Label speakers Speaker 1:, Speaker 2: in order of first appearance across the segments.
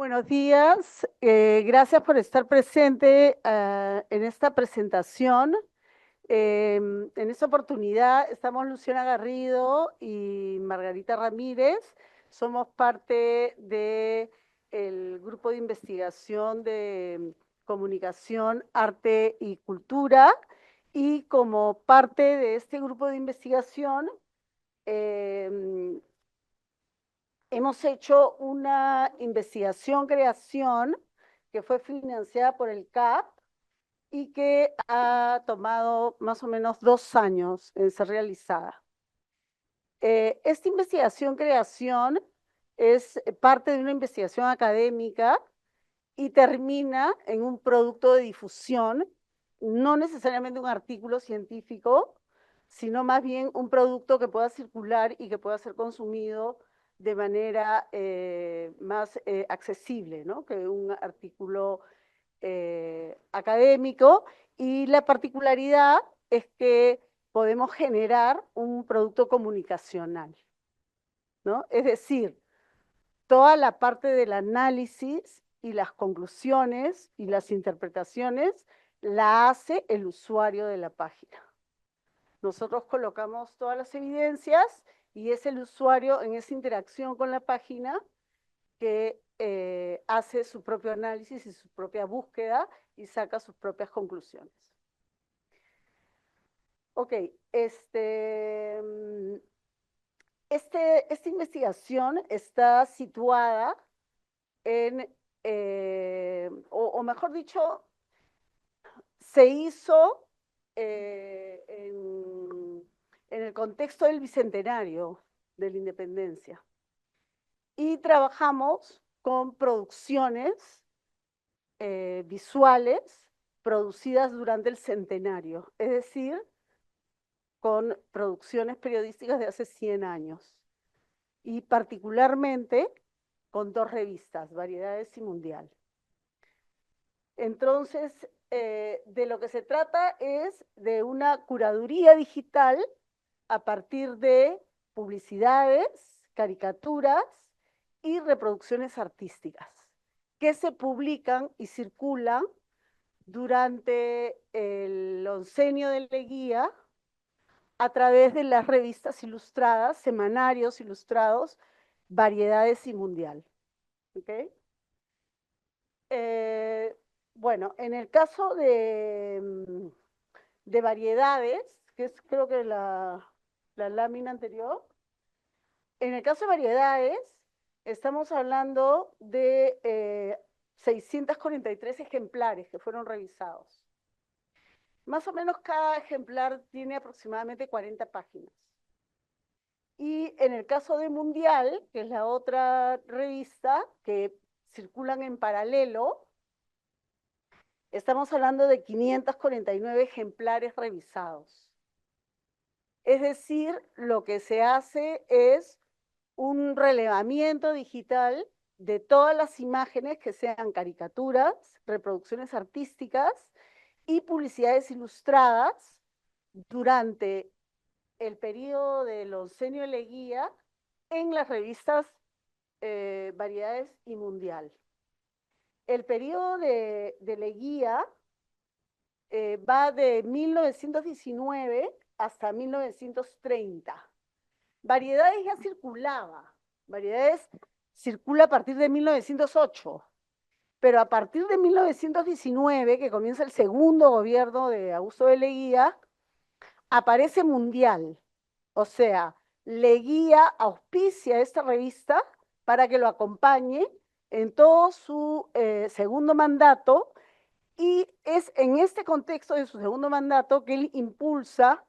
Speaker 1: Buenos días, gracias por estar presente en esta presentación. En esta oportunidad estamos Luciana Garrido y Margarita Ramírez. Somos parte del grupo de investigación de comunicación, arte y cultura. Y como parte de este grupo de investigación, eh, hemos hecho una investigación-creación que fue financiada por el CAP y que ha tomado más o menos 2 años en ser realizada. Esta investigación-creación es parte de una investigación académica y termina en un producto de difusión, no necesariamente un artículo científico, sino más bien un producto que pueda circular y que pueda ser consumido de manera más accesible, ¿no? Que un artículo académico. Y la particularidad es que podemos generar un producto comunicacional, ¿no? Es decir, toda la parte del análisis y las conclusiones y las interpretaciones la hace el usuario de la página. Nosotros colocamos todas las evidencias y es el usuario en esa interacción con la página que hace su propio análisis y su propia búsqueda y saca sus propias conclusiones. Ok, esta investigación está situada en, o mejor dicho, se hizo en el contexto del bicentenario de la independencia. Y trabajamos con producciones visuales producidas durante el centenario, es decir, con producciones periodísticas de hace 100 años. Y particularmente con 2 revistas, Variedades y Mundial. Entonces, de lo que se trata es de una curaduría digital a partir de publicidades, caricaturas y reproducciones artísticas que se publican y circulan durante el oncenio de Leguía a través de las revistas ilustradas, semanarios ilustrados, Variedades y Mundial. ¿Okay? Bueno, en el caso de Variedades, que es creo que la lámina anterior, en el caso de Variedades, estamos hablando de 643 ejemplares que fueron revisados. Más o menos cada ejemplar tiene aproximadamente 40 páginas. Y en el caso de Mundial, que es la otra revista que circulan en paralelo, estamos hablando de 549 ejemplares revisados. Es decir, lo que se hace es un relevamiento digital de todas las imágenes que sean caricaturas, reproducciones artísticas y publicidades ilustradas durante el periodo del oncenio Leguía en las revistas Variedades y Mundial. El periodo de Leguía va de 1919 hasta 1930. Variedades ya circulaba. Variedades circula a partir de 1908. Pero a partir de 1919, que comienza el segundo gobierno de Augusto de Leguía, aparece Mundial. O sea, Leguía auspicia esta revista para que lo acompañe en todo su segundo mandato, y es en este contexto de su segundo mandato que él impulsa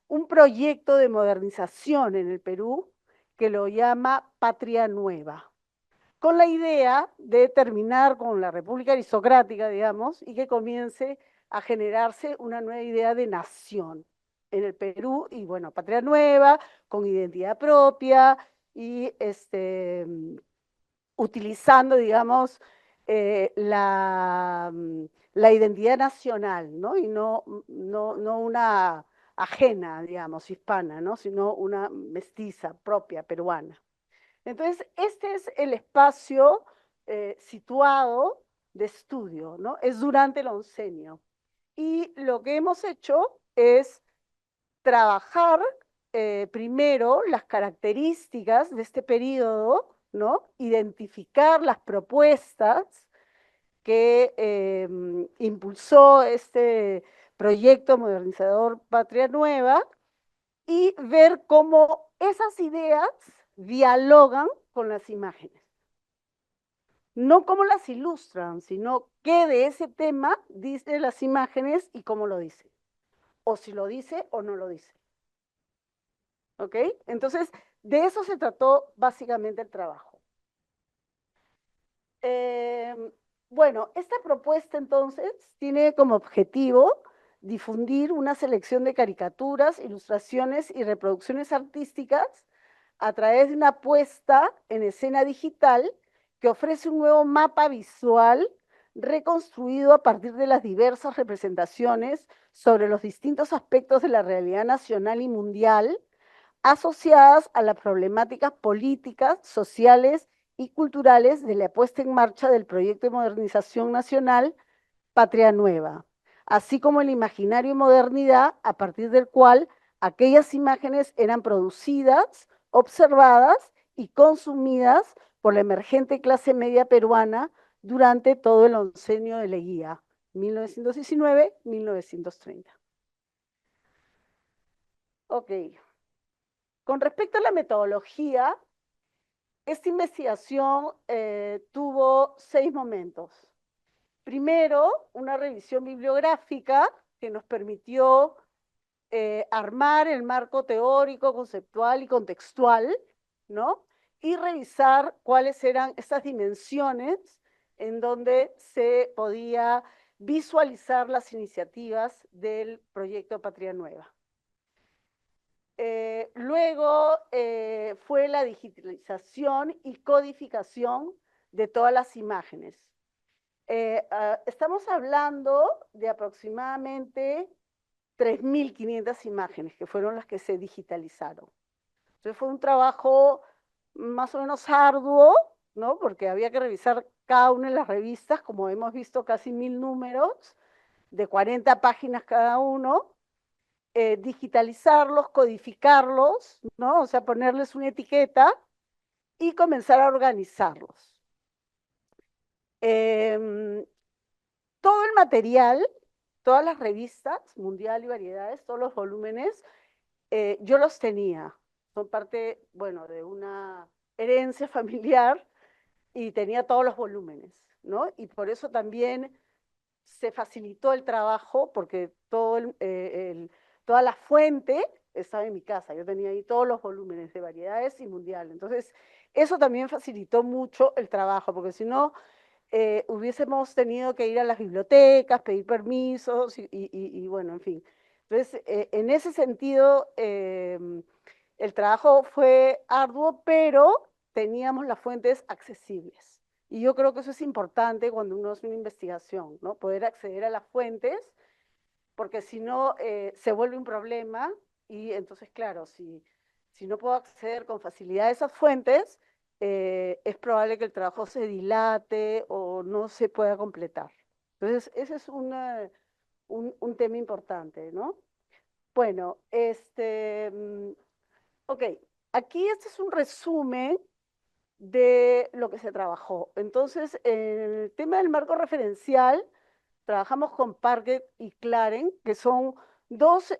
Speaker 1: un proyecto de modernización en el Perú que lo llama Patria Nueva, con la idea de terminar con la República Aristocrática, digamos, y que comience a generarse una nueva idea de nación en el Perú, y bueno, Patria Nueva, con identidad propia, y utilizando, digamos, la identidad nacional, ¿no? Y no una ajena, digamos, hispana, ¿no? Sino una mestiza propia peruana. Entonces, este es el espacio situado de estudio, ¿no? Es durante el oncenio. Y lo que hemos hecho es trabajar primero las características de este periodo, ¿no? Identificar las propuestas que impulsó este proyecto modernizador Patria Nueva y ver cómo esas ideas dialogan con las imágenes. No cómo las ilustran, sino qué de ese tema dice las imágenes y cómo lo dice. O si lo dice o no lo dice. ¿Ok? Entonces, de eso se trató básicamente el trabajo. Eh, bueno, esta propuesta entonces tiene como objetivo difundir una selección de caricaturas, ilustraciones y reproducciones artísticas a través de una puesta en escena digital que ofrece un nuevo mapa visual reconstruido a partir de las diversas representaciones sobre los distintos aspectos de la realidad nacional y mundial asociadas a las problemáticas políticas, sociales y culturales de la puesta en marcha del proyecto de modernización nacional Patria Nueva, así como el imaginario y modernidad a partir del cual aquellas imágenes eran producidas, observadas y consumidas por la emergente clase media peruana durante todo el oncenio de Leguía, 1919-1930. Ok. Con respecto a la metodología, esta investigación tuvo 6 momentos. Primero, una revisión bibliográfica que nos permitió armar el marco teórico, conceptual y contextual, ¿no? Y revisar cuáles eran estas dimensiones en donde se podía visualizar las iniciativas del proyecto Patria Nueva. Luego fue la digitalización y codificación de todas las imágenes. Estamos hablando de aproximadamente 3.500 imágenes, que fueron las que se digitalizaron. Entonces fue un trabajo más o menos arduo, ¿no? Porque había que revisar cada una de las revistas, como hemos visto, casi 1.000 números, de 40 páginas cada uno, digitalizarlos, codificarlos, ¿no? O sea, ponerles una etiqueta y comenzar a organizarlos. Todo el material, todas las revistas, Mundial y Variedades, todos los volúmenes, yo los tenía. Son parte, bueno, de una herencia familiar y tenía todos los volúmenes, ¿no? Y por eso también se facilitó el trabajo porque toda la fuente estaba en mi casa. Yo tenía ahí todos los volúmenes de Variedades y Mundial. Entonces, eso también facilitó mucho el trabajo, porque si no, hubiésemos tenido que ir a las bibliotecas, pedir permisos y bueno, en fin. Entonces, en ese sentido, el trabajo fue arduo, pero teníamos las fuentes accesibles. Y yo creo que eso es importante cuando uno hace una investigación, ¿no? Poder acceder a las fuentes, porque si no, se vuelve un problema y entonces, claro, si no puedo acceder con facilidad a esas fuentes, es probable que el trabajo se dilate o no se pueda completar. Entonces, ese es un tema importante, ¿no? Bueno, ok, aquí este es un resumen de lo que se trabajó. Entonces, en el tema del marco referencial, trabajamos con Parget y Claren, que son dos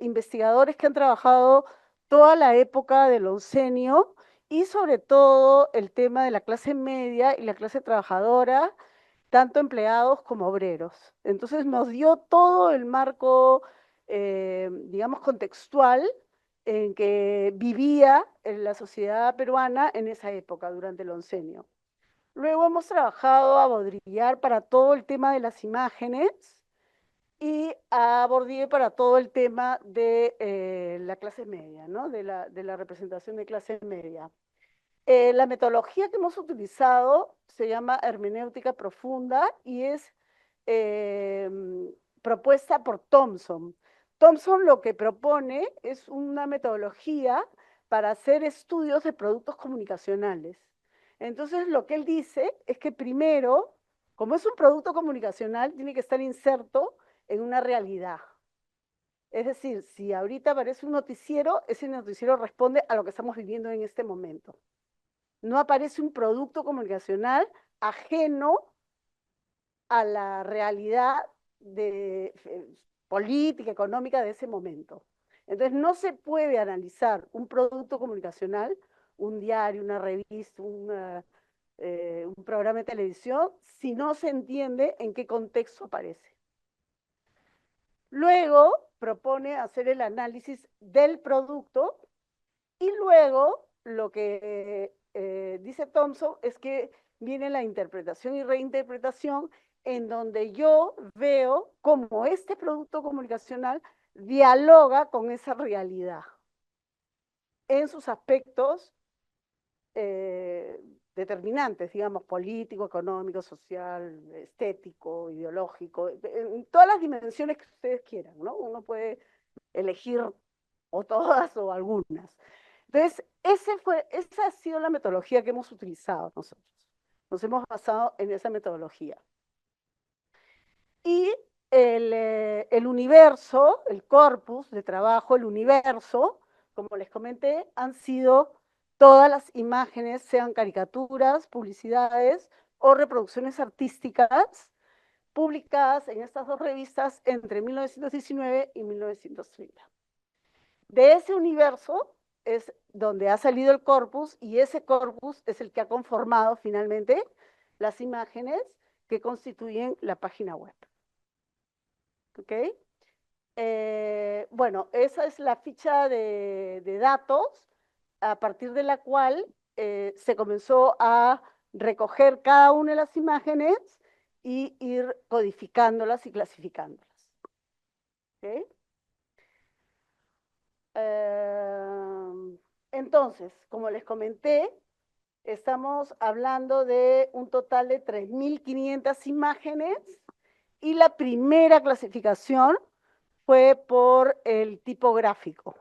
Speaker 1: investigadores que han trabajado toda la época del oncenio y sobre todo el tema de la clase media y la clase trabajadora, tanto empleados como obreros. Entonces nos dio todo el marco, digamos, contextual en que vivía la sociedad peruana en esa época, durante el oncenio. Luego hemos trabajado a Baudrillard para todo el tema de las imágenes y a Bourdieu para todo el tema de la clase media, ¿no? De la representación de clase media. La metodología que hemos utilizado se llama hermenéutica profunda y es eh, propuesta por Thompson. Thompson lo que propone es una metodología para hacer estudios de productos comunicacionales. Entonces, lo que él dice es que primero, como es un producto comunicacional, tiene que estar inserto en una realidad. Es decir, si ahorita aparece un noticiero, ese noticiero responde a lo que estamos viviendo en este momento. No aparece un producto comunicacional ajeno a la realidad de, política, económica de ese momento. Entonces, no se puede analizar un producto comunicacional, un diario, una revista, un programa de televisión, si no se entiende en qué contexto aparece. Luego propone hacer el análisis del producto y luego lo que dice Thompson es que viene la interpretación y reinterpretación en donde yo veo cómo este producto comunicacional dialoga con esa realidad en sus aspectos eh, determinantes, digamos, político, económico, social, estético, ideológico, en todas las dimensiones que ustedes quieran, ¿no? Uno puede elegir o todas o algunas. Entonces, esa ha sido la metodología que hemos utilizado nosotros. Nos hemos basado en esa metodología. Y el universo, el corpus de trabajo, el universo, como les comenté, han sido todas las imágenes, sean caricaturas, publicidades o reproducciones artísticas, publicadas en estas dos revistas entre 1919 y 1930. De ese universo es donde ha salido el corpus y ese corpus es el que ha conformado finalmente las imágenes que constituyen la página web. ¿Ok? Bueno, esa es la ficha de datos a partir de la cual se comenzó a recoger cada una de las imágenes y ir codificándolas y clasificándolas. ¿Okay? Entonces, como les comenté, estamos hablando de un total de 3.500 imágenes y la primera clasificación fue por el tipo gráfico.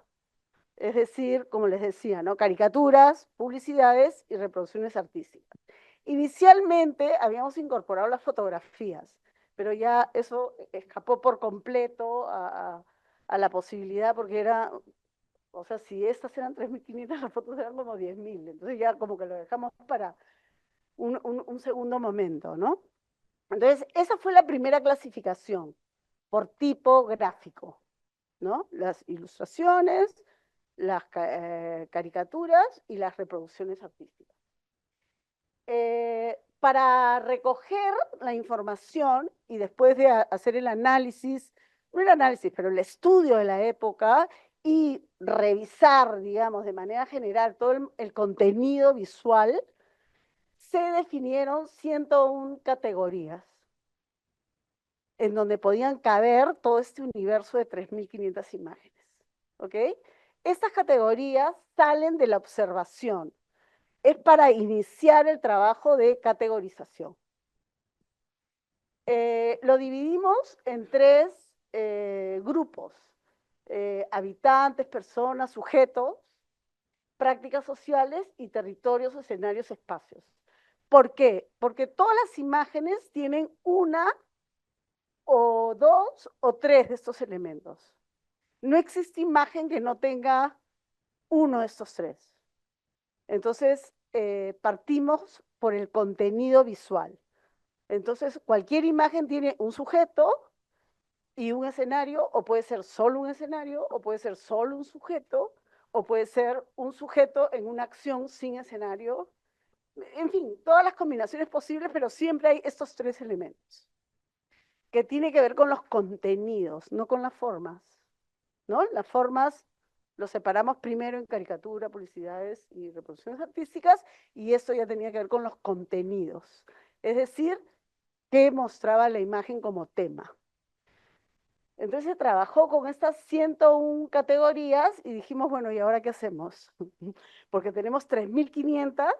Speaker 1: Es decir, como les decía, ¿no? Caricaturas, publicidades y reproducciones artísticas. Inicialmente habíamos incorporado las fotografías, pero ya eso escapó por completo a la posibilidad porque era, o sea, si estas eran 3.500, las fotos eran como 10.000, entonces ya como que lo dejamos para un segundo momento, ¿no? Entonces, esa fue la primera clasificación por tipo gráfico, ¿no? Las ilustraciones, las caricaturas y las reproducciones artísticas. Para recoger la información y después de hacer el análisis, no el análisis, pero el estudio de la época y revisar, digamos, de manera general todo el contenido visual, se definieron 101 categorías en donde podían caber todo este universo de 3.500 imágenes. ¿Ok? Estas categorías salen de la observación. Es para iniciar el trabajo de categorización. Lo dividimos en tres grupos. Habitantes, personas, sujetos, prácticas sociales y territorios, escenarios, espacios. ¿Por qué? Porque todas las imágenes tienen una o dos o tres de estos elementos. No existe imagen que no tenga uno de estos tres. Entonces, partimos por el contenido visual. Entonces, cualquier imagen tiene un sujeto y un escenario, o puede ser solo un escenario, o puede ser solo un sujeto, o puede ser un sujeto en una acción sin escenario. En fin, todas las combinaciones posibles, pero siempre hay estos tres elementos, que tiene que ver con los contenidos, no con las formas, ¿no? Las formas los separamos primero en caricatura, publicidades y reproducciones artísticas, y esto ya tenía que ver con los contenidos, es decir, qué mostraba la imagen como tema. Entonces se trabajó con estas 101 categorías y dijimos, bueno, ¿y ahora qué hacemos? Porque tenemos 3.500,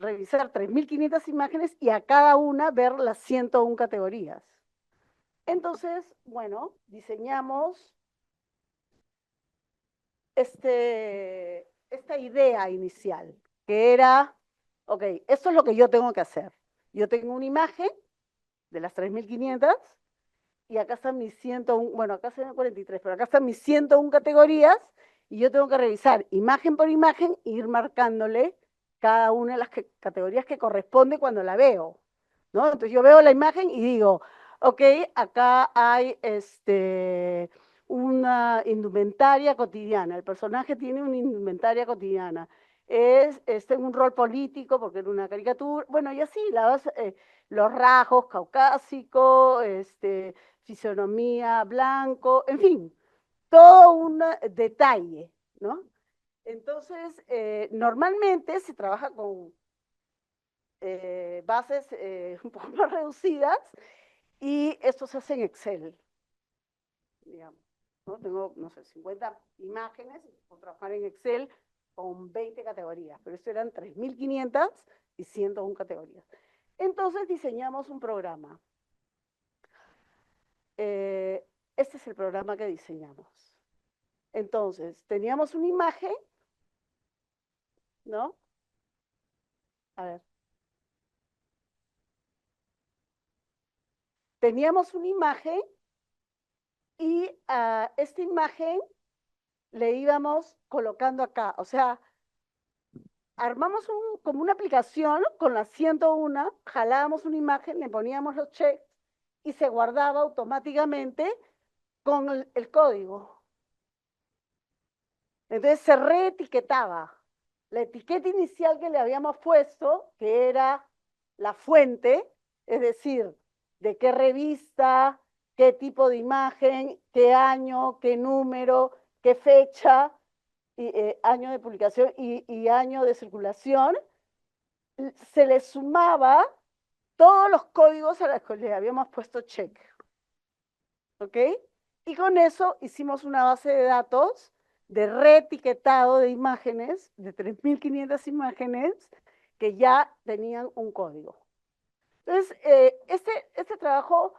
Speaker 1: revisar 3.500 imágenes y a cada una ver las 101 categorías. Entonces, bueno, diseñamos esta idea inicial. que era, ok, esto es lo que yo tengo que hacer. Yo tengo una imagen de las 3.500 y acá están mis 101, bueno, acá son 43, pero acá están mis 101 categorías y yo tengo que revisar imagen por imagen e ir marcándole cada una de las categorías que corresponde cuando la veo, ¿no? Entonces yo veo la imagen y digo, ok, acá hay una indumentaria cotidiana, el personaje tiene una indumentaria cotidiana, es un rol político porque era una caricatura, bueno, y así, los rasgos, caucásico, fisonomía, blanco, en fin, todo un detalle, ¿no? Entonces, normalmente se trabaja con bases un poco más reducidas y esto se hace en Excel, digamos. ¿No? Tengo, no sé, 50 imágenes, puedo trabajar en Excel con 20 categorías, pero esto eran 3.500 y 101 categorías. Entonces diseñamos un programa. Este es el programa que diseñamos. Entonces, teníamos una imagen, ¿no? A ver. Teníamos una imagen y a esta imagen le íbamos colocando acá. O sea, armamos como una aplicación con las 101, jalábamos una imagen, le poníamos los checks y se guardaba automáticamente con el código. Entonces se reetiquetaba. La etiqueta inicial que le habíamos puesto, que era la fuente, es decir, de qué revista, qué tipo de imagen, qué año, qué número, qué fecha, año de publicación y año de circulación, se le sumaba todos los códigos a los que le habíamos puesto check. ¿Ok? Y con eso hicimos una base de datos de reetiquetado de imágenes, de 3.500 imágenes, que ya tenían un código. Entonces, este trabajo,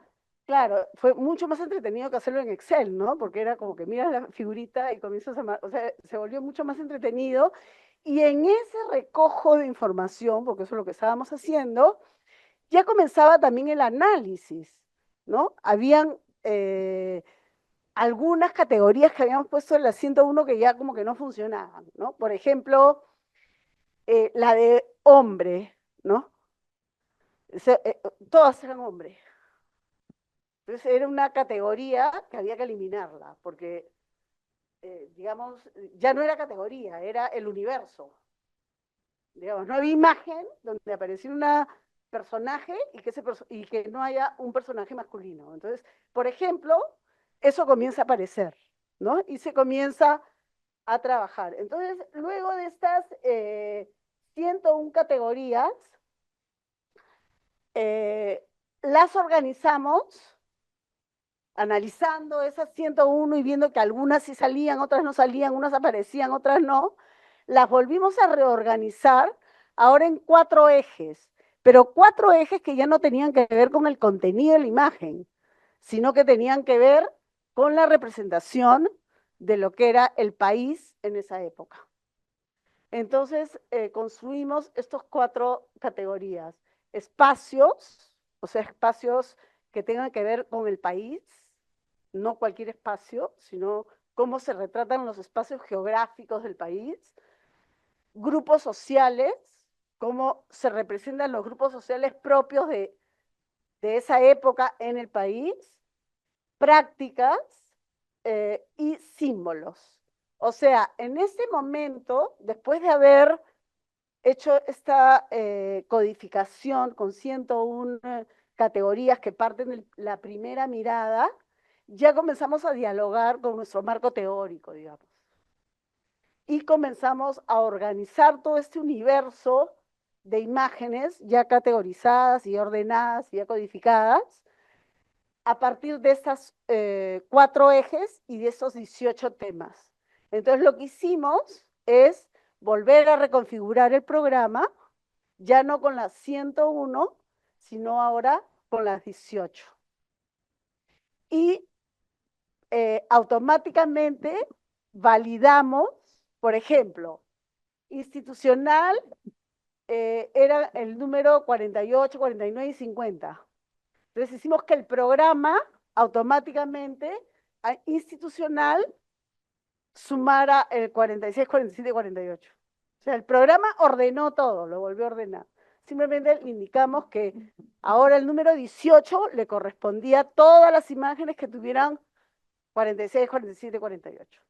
Speaker 1: claro, fue mucho más entretenido que hacerlo en Excel, ¿no? Porque era como que miras la figurita y comienzas a... O sea, se volvió mucho más entretenido. Y en ese recojo de información, porque eso es lo que estábamos haciendo, ya comenzaba también el análisis, ¿no? Habían algunas categorías que habíamos puesto en la 101 que ya como que no funcionaban, ¿no? Por ejemplo, la de hombre, ¿no? Todas eran hombres. Entonces era una categoría que había que eliminarla, porque, digamos, ya no era categoría, era el universo. Digamos, no había imagen donde apareciera un personaje y que no haya un personaje masculino. Entonces, por ejemplo, eso comienza a aparecer, ¿no? Y se comienza a trabajar. Entonces, luego de estas 101 categorías, eh, las organizamos analizando esas 101 y viendo que algunas sí salían, otras no salían, unas aparecían, otras no, las volvimos a reorganizar ahora en 4 ejes, pero 4 ejes que ya no tenían que ver con el contenido de la imagen, sino que tenían que ver con la representación de lo que era el país en esa época. Entonces, construimos estas 4 categorías. Espacios, o sea, espacios que tengan que ver con el país, no cualquier espacio, sino cómo se retratan los espacios geográficos del país. Grupos sociales, cómo se representan los grupos sociales propios de esa época en el país. Prácticas y símbolos. O sea, en ese momento, después de haber hecho esta codificación con 101 categorías que parten de la primera mirada, ya comenzamos a dialogar con nuestro marco teórico, digamos. Y comenzamos a organizar todo este universo de imágenes ya categorizadas y ordenadas y ya codificadas a partir de estas 4 ejes y de esos 18 temas. Entonces lo que hicimos es volver a reconfigurar el programa, ya no con las 101, sino ahora con las 18. Y automáticamente validamos, por ejemplo, Institucional era el número 48, 49 y 50. Entonces hicimos que el programa automáticamente a institucional sumara el 46, 47 y 48. O sea, el programa ordenó todo, lo volvió a ordenar. Simplemente le indicamos que ahora el número 18 le correspondía a todas las imágenes que tuvieran 46, 47 y 48.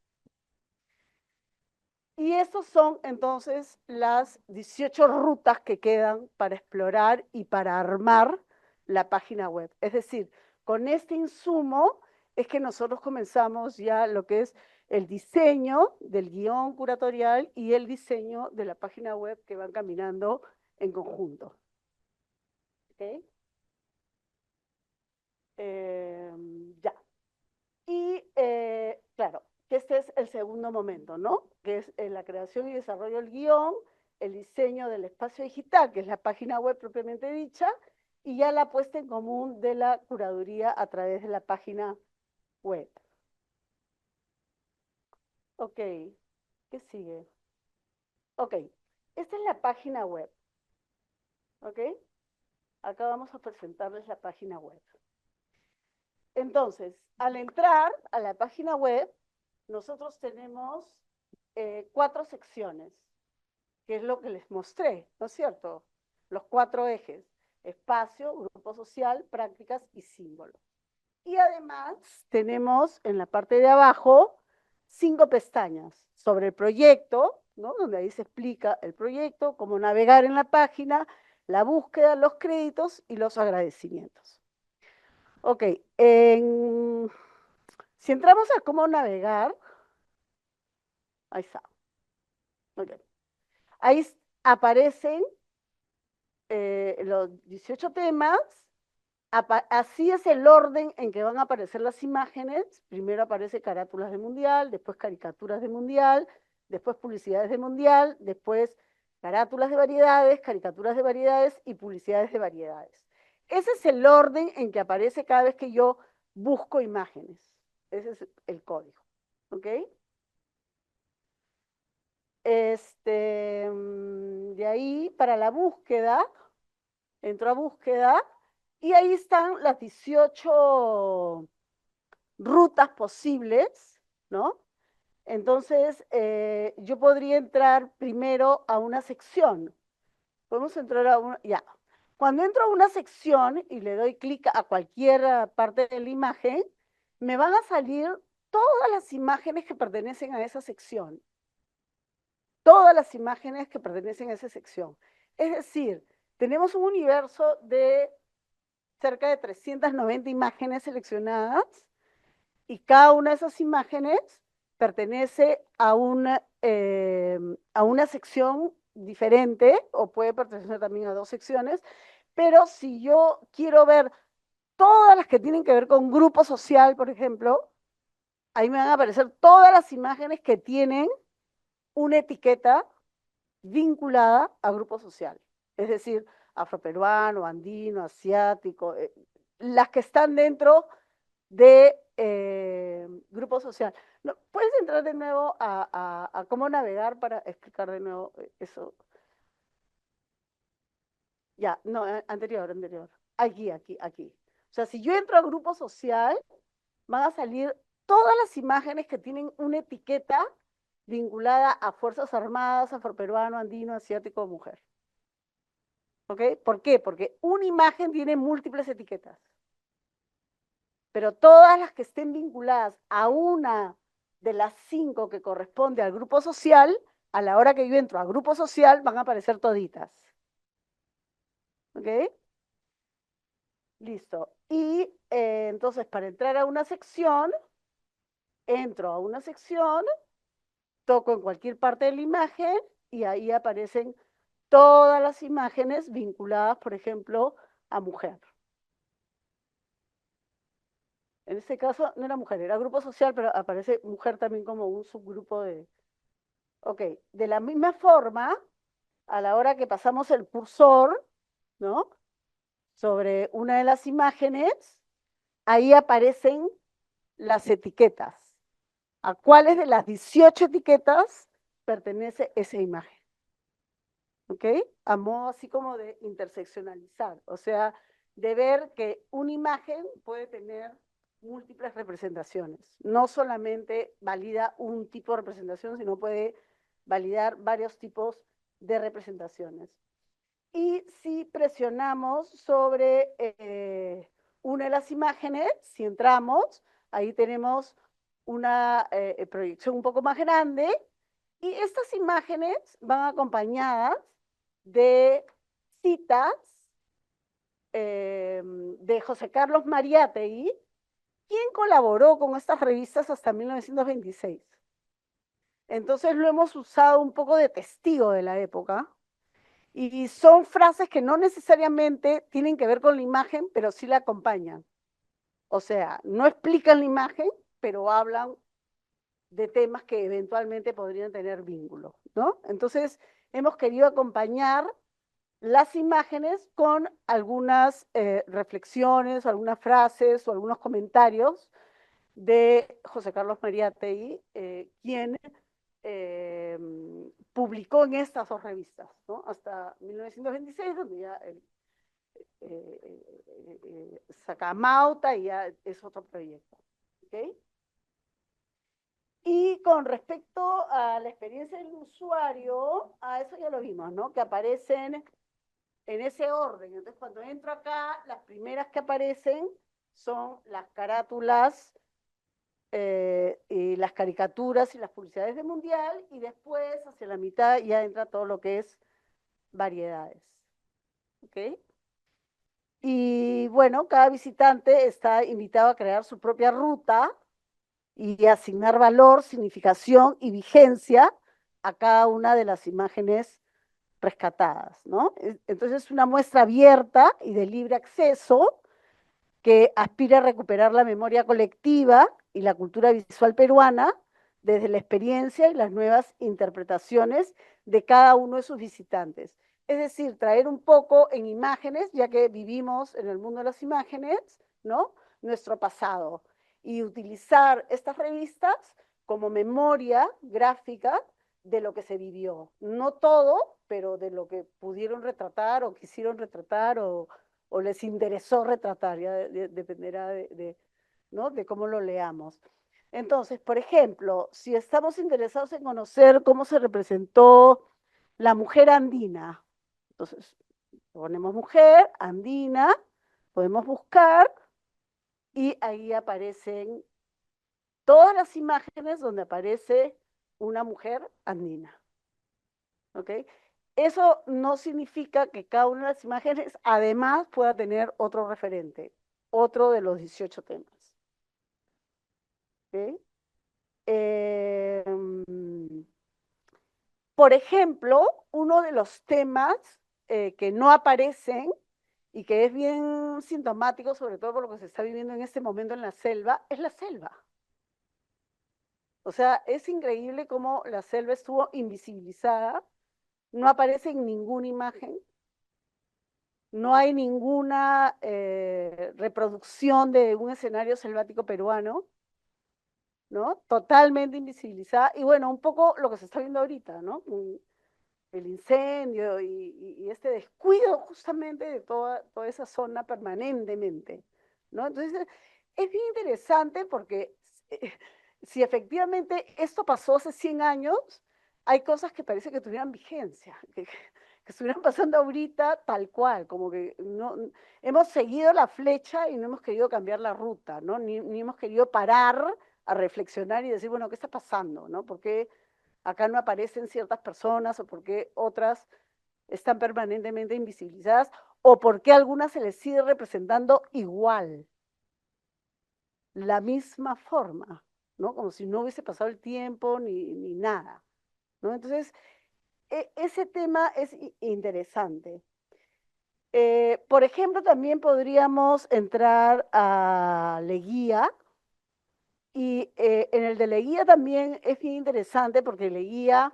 Speaker 1: Y esas son entonces las 18 rutas que quedan para explorar y para armar la página web. Es decir, con este insumo es que nosotros comenzamos ya lo que es el diseño del guión curatorial y el diseño de la página web que van caminando en conjunto. ¿Okay? Ya. Y claro, que este es el segundo momento, ¿no? Que es la creación y desarrollo del guión, el diseño del espacio digital, que es la página web propiamente dicha, y ya la puesta en común de la curaduría a través de la página web. Ok, ¿qué sigue? Ok, esta es la página web, ¿ok? Acá vamos a presentarles la página web. Entonces, al entrar a la página web, nosotros tenemos 4 secciones, que es lo que les mostré, ¿no es cierto? Los 4 ejes: espacio, grupo social, prácticas y símbolos. Y además tenemos en la parte de abajo 5 pestañas sobre el proyecto, ¿no? Donde ahí se explica el proyecto, cómo navegar en la página, la búsqueda, los créditos y los agradecimientos. Ok, si entramos a cómo navegar, ahí está. Okay. Ahí aparecen los 18 temas. Así es el orden en que van a aparecer las imágenes. Primero aparece carátulas de mundial, después caricaturas de mundial, después publicidades de mundial, después carátulas de variedades, caricaturas de variedades y publicidades de variedades. Ese es el orden en que aparece cada vez que yo busco imágenes. Ese es el código. ¿Ok? De ahí, para la búsqueda, entro a búsqueda y ahí están las 18 rutas posibles, ¿no? Entonces, yo podría entrar primero a una sección. Podemos entrar a una, ya. Cuando entro a una sección y le doy clic a cualquier parte de la imagen, me van a salir todas las imágenes que pertenecen a esa sección. Todas las imágenes que pertenecen a esa sección. Es decir, tenemos un universo de cerca de 390 imágenes seleccionadas y cada una de esas imágenes pertenece a una sección diferente o puede pertenecer también a 2 secciones, pero si yo quiero ver todas las que tienen que ver con grupo social, por ejemplo, ahí me van a aparecer todas las imágenes que tienen una etiqueta vinculada a grupo social, es decir, afroperuano, andino, asiático, las que están dentro de grupo social. No, ¿puedes entrar de nuevo a cómo navegar para explicar de nuevo eso? Ya, no, anterior, anterior. Aquí, aquí, aquí. O sea, si yo entro a grupo social, van a salir todas las imágenes que tienen una etiqueta vinculada a Fuerzas Armadas, afroperuano, andino, asiático o mujer. ¿Ok? ¿Por qué? Porque una imagen tiene múltiples etiquetas. Pero todas las que estén vinculadas a una de las 5 que corresponde al grupo social, a la hora que yo entro a grupo social, van a aparecer toditas. ¿Ok? Listo. Y entonces, para entrar a una sección, entro a una sección, toco en cualquier parte de la imagen y ahí aparecen todas las imágenes vinculadas, por ejemplo, a mujer. En este caso no era mujer, era grupo social, pero aparece mujer también como un subgrupo de... Ok, de la misma forma, a la hora que pasamos el cursor, ¿no? Sobre una de las imágenes, ahí aparecen las etiquetas. ¿A cuáles de las 18 etiquetas pertenece esa imagen? ¿ok? A modo así como de interseccionalizar, o sea, de ver que una imagen puede tener múltiples representaciones. No solamente valida un tipo de representación, sino puede validar varios tipos de representaciones. Y si presionamos sobre una de las imágenes, si entramos, ahí tenemos una proyección un poco más grande y estas imágenes van acompañadas de citas de José Carlos Mariátegui, quien colaboró con estas revistas hasta 1926. Entonces lo hemos usado un poco de testigo de la época y son frases que no necesariamente tienen que ver con la imagen, pero sí la acompañan. O sea, no explican la imagen, pero hablan de temas que eventualmente podrían tener vínculo, ¿no? Entonces, hemos querido acompañar las imágenes con algunas reflexiones, o algunas frases o algunos comentarios de José Carlos Mariátegui, quien eh, publicó en estas dos revistas, ¿no? Hasta 1926, donde ya saca Mauta y ya es otro proyecto. ¿Okay? Y con respecto a la experiencia del usuario, a eso ya lo vimos, ¿no? Que aparecen en ese orden. Entonces, cuando entro acá, las primeras que aparecen son las carátulas y las caricaturas y las publicidades de Mundial, y después, hacia la mitad, ya entra todo lo que es variedades. ¿Ok? Y bueno, cada visitante está invitado a crear su propia ruta y asignar valor, significación y vigencia a cada una de las imágenes rescatadas, ¿no? Entonces es una muestra abierta y de libre acceso que aspira a recuperar la memoria colectiva y la cultura visual peruana desde la experiencia y las nuevas interpretaciones de cada uno de sus visitantes. Es decir, traer un poco en imágenes, ya que vivimos en el mundo de las imágenes, ¿no? Nuestro pasado. Y utilizar estas revistas como memoria gráfica de lo que se vivió. No todo, pero de lo que pudieron retratar o quisieron retratar o les interesó retratar, ya dependerá ¿no? de cómo lo leamos. Entonces, por ejemplo, si estamos interesados en conocer cómo se representó la mujer andina, entonces ponemos mujer andina, podemos buscar y ahí aparecen todas las imágenes donde aparece una mujer andina. ¿Ok? Eso no significa que cada una de las imágenes además pueda tener otro referente, otro de los 18 temas. ¿Ok? Eh, por ejemplo, uno de los temas que no aparecen y que es bien sintomático, sobre todo por lo que se está viviendo en este momento en la selva, es la selva. O sea, es increíble cómo la selva estuvo invisibilizada, no aparece en ninguna imagen, no hay ninguna reproducción de un escenario selvático peruano, ¿no? Totalmente invisibilizada. Y bueno, un poco lo que se está viendo ahorita, ¿no? El incendio y este descuido justamente de toda esa zona permanentemente, ¿no? Entonces, es bien interesante porque si efectivamente esto pasó hace 100 años, hay cosas que parece que tuvieran vigencia, que estuvieran pasando ahorita tal cual, como que no, hemos seguido la flecha y no hemos querido cambiar la ruta, ¿no? Ni hemos querido parar a reflexionar y decir, bueno, ¿qué está pasando? ¿No? ¿Por qué acá no aparecen ciertas personas o por qué otras están permanentemente invisibilizadas o por qué a algunas se les sigue representando igual, la misma forma, ¿no? Como si no hubiese pasado el tiempo ni nada, ¿no? Entonces, ese tema es interesante. Por ejemplo, también podríamos entrar a Leguía, y en el de Leguía también es bien interesante porque Leguía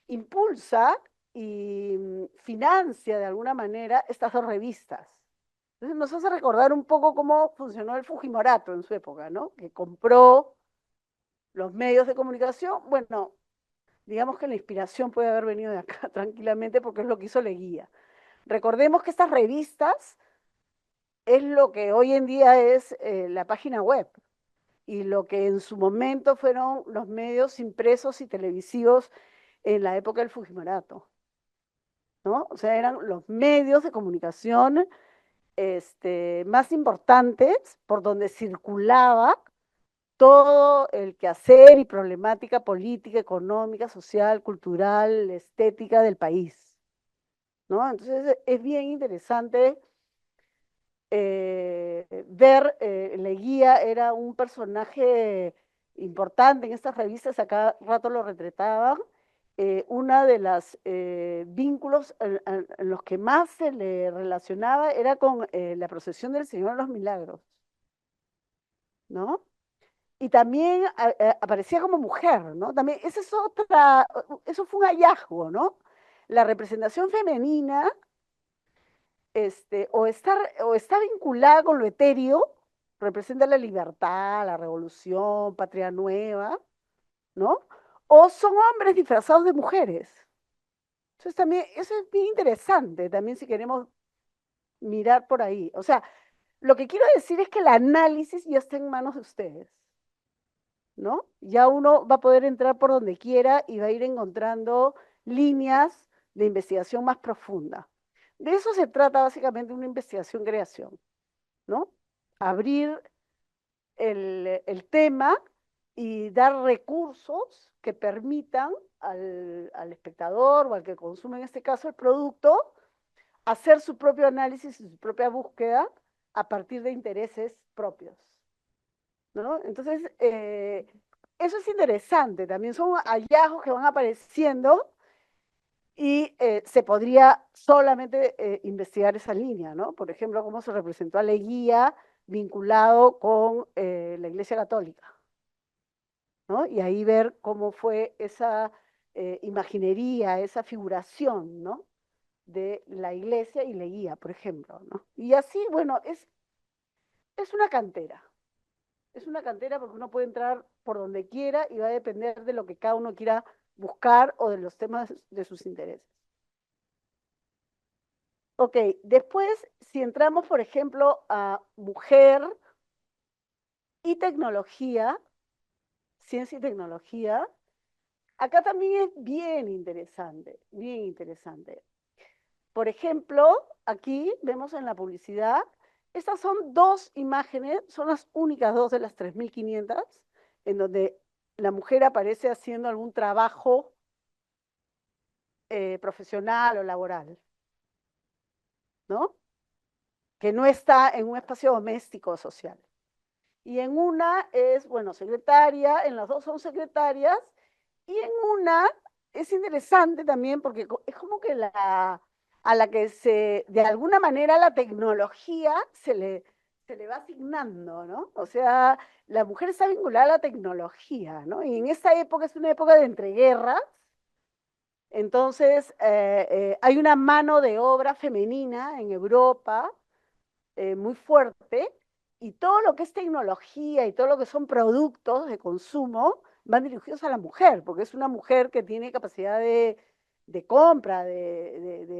Speaker 1: impulsa y financia de alguna manera estas dos revistas. Entonces nos hace recordar un poco cómo funcionó el Fujimorato en su época, ¿no? Que compró los medios de comunicación. Bueno, digamos que la inspiración puede haber venido de acá tranquilamente porque es lo que hizo Leguía. Recordemos que estas revistas es lo que hoy en día es la página web y lo que en su momento fueron los medios impresos y televisivos en la época del Fujimorato, ¿no? O sea, eran los medios de comunicación más importantes por donde circulaba todo el quehacer y problemática política, económica, social, cultural, estética del país, ¿no? Entonces es bien interesante ver, Leguía era un personaje importante en estas revistas, a cada rato lo retrataban. Una de las vínculos en los que más se le relacionaba era con la procesión del Señor de los Milagros, ¿no? Y también aparecía como mujer, ¿no? También, esa es otra, eso fue un hallazgo, ¿no? La representación femenina o está vinculada con lo etéreo, representa la libertad, la revolución, patria nueva, ¿no? O son hombres disfrazados de mujeres. Entonces también, eso es bien interesante, también si queremos mirar por ahí. O sea, lo que quiero decir es que el análisis ya está en manos de ustedes, ¿no? Ya uno va a poder entrar por donde quiera y va a ir encontrando líneas de investigación más profunda. De eso se trata básicamente una investigación-creación, ¿no? Abrir el tema y dar recursos que permitan al espectador o al que consume en este caso el producto hacer su propio análisis y su propia búsqueda a partir de intereses propios, ¿no? Entonces, eso es interesante, también son hallazgos que van apareciendo y se podría solamente investigar esa línea, ¿no? Por ejemplo, cómo se representó a Leguía vinculado con la Iglesia Católica, ¿no? Y ahí ver cómo fue esa imaginería, esa figuración, ¿no? De la Iglesia y Leguía, por ejemplo, ¿no? Y así, bueno, es una cantera. Es una cantera porque uno puede entrar por donde quiera y va a depender de lo que cada uno quiera buscar o de los temas de sus intereses. Ok, después, si entramos, por ejemplo, a mujer y tecnología, ciencia y tecnología, acá también es bien interesante, bien interesante. Por ejemplo, aquí vemos en la publicidad, estas son dos imágenes, son las únicas dos de las 3.500, en donde la mujer aparece haciendo algún trabajo profesional o laboral, ¿no? Que no está en un espacio doméstico o social. Y en una es, bueno, secretaria, en las dos son secretarias, y en una es interesante también porque es como que a la que de alguna manera la tecnología se le va asignando, ¿no? O sea, la mujer está vinculada a la tecnología, ¿no? Y en esta época es una época de entreguerras, entonces hay una mano de obra femenina en Europa muy fuerte, y todo lo que es tecnología y todo lo que son productos de consumo van dirigidos a la mujer, porque es una mujer que tiene capacidad de compra, de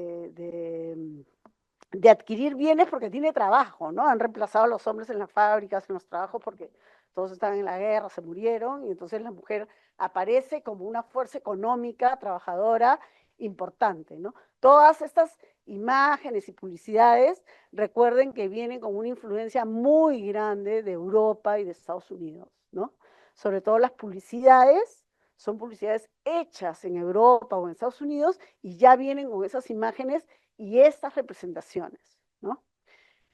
Speaker 1: adquirir bienes porque tiene trabajo, ¿no? Han reemplazado a los hombres en las fábricas, en los trabajos, porque todos estaban en la guerra, se murieron, y entonces la mujer aparece como una fuerza económica, trabajadora, importante, ¿no? Todas estas imágenes y publicidades, recuerden que vienen con una influencia muy grande de Europa y de Estados Unidos, ¿no? Sobre todo las publicidades son publicidades hechas en Europa o en Estados Unidos y ya vienen con esas imágenes y estas representaciones, ¿no?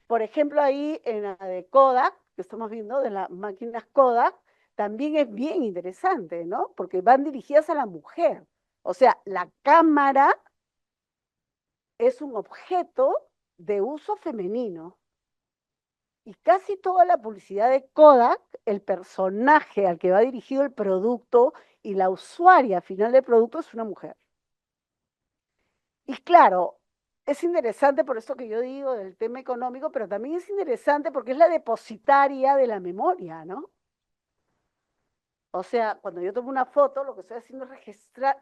Speaker 1: Por ejemplo, ahí en la de Kodak, que estamos viendo, de las máquinas Kodak, también es bien interesante, ¿no? Porque van dirigidas a la mujer. O sea, la cámara es un objeto de uso femenino. Y casi toda la publicidad de Kodak, el personaje al que va dirigido el producto y la usuaria final del producto es una mujer. Y claro, es interesante por esto que yo digo del tema económico, pero también es interesante porque es la depositaria de la memoria, ¿no? O sea, cuando yo tomo una foto, lo que estoy haciendo es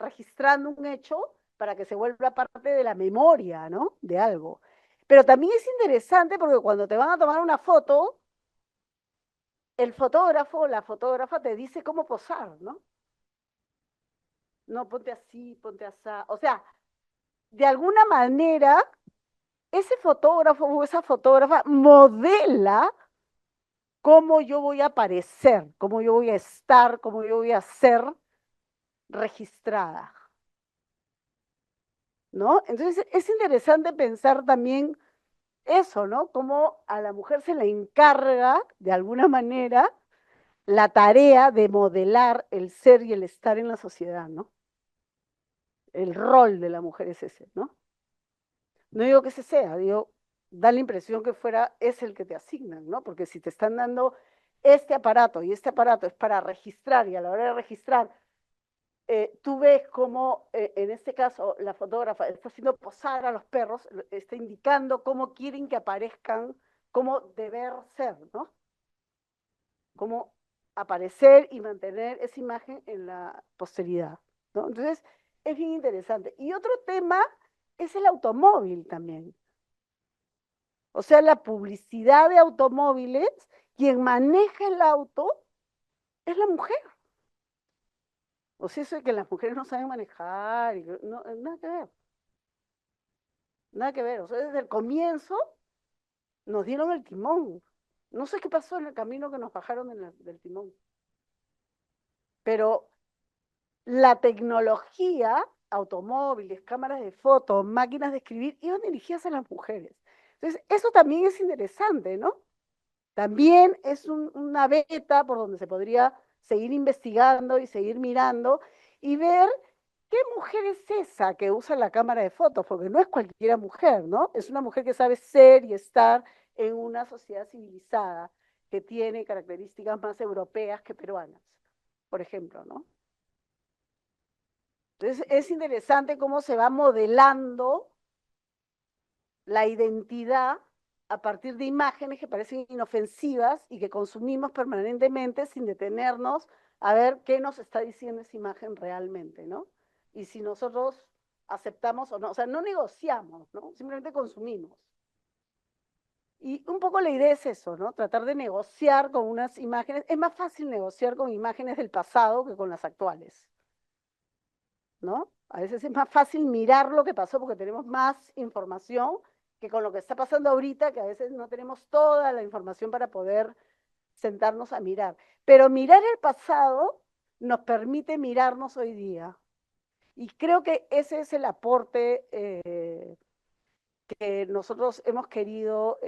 Speaker 1: registrando un hecho para que se vuelva parte de la memoria, ¿no? De algo. Pero también es interesante porque cuando te van a tomar una foto, el fotógrafo o la fotógrafa te dice cómo posar, ¿no? No, ponte así, ponte así. O sea, de alguna manera, ese fotógrafo o esa fotógrafa modela cómo yo voy a aparecer, cómo yo voy a estar, cómo yo voy a ser registrada, ¿no? Entonces es interesante pensar también eso, ¿no? Cómo a la mujer se le encarga, de alguna manera, la tarea de modelar el ser y el estar en la sociedad, ¿no? El rol de la mujer es ese, ¿no? No digo que ese sea, digo, da la impresión que fuera es el que te asignan, ¿no? Porque si te están dando este aparato y este aparato es para registrar y a la hora de registrar, tú ves cómo en este caso la fotógrafa está haciendo posar a los perros, está indicando cómo quieren que aparezcan, cómo deber ser, ¿no? Cómo aparecer y mantener esa imagen en la posteridad, ¿no? Entonces, es bien interesante. Y otro tema es el automóvil también. O sea, la publicidad de automóviles, quien maneja el auto es la mujer. O sea, eso de que las mujeres no saben manejar, no, nada que ver, nada que ver. O sea, desde el comienzo nos dieron el timón. No sé qué pasó en el camino que nos bajaron del timón. Pero la tecnología, automóviles, cámaras de fotos, máquinas de escribir, iban dirigidas a las mujeres. Entonces, eso también es interesante, ¿no? También es una beta por donde se podría seguir investigando y seguir mirando y ver qué mujer es esa que usa la cámara de fotos, porque no es cualquiera mujer, ¿no? Es una mujer que sabe ser y estar en una sociedad civilizada que tiene características más europeas que peruanas, por ejemplo, ¿no? Entonces es interesante cómo se va modelando la identidad a partir de imágenes que parecen inofensivas y que consumimos permanentemente sin detenernos a ver qué nos está diciendo esa imagen realmente, ¿no? Y si nosotros aceptamos o no, o sea, no negociamos, ¿no? Simplemente consumimos. Y un poco la idea es eso, ¿no? Tratar de negociar con unas imágenes. Es más fácil negociar con imágenes del pasado que con las actuales, ¿no? A veces es más fácil mirar lo que pasó porque tenemos más información que con lo que está pasando ahorita, que a veces no tenemos toda la información para poder sentarnos a mirar. Pero mirar el pasado nos permite mirarnos hoy día. Y creo que ese es el aporte que nosotros hemos querido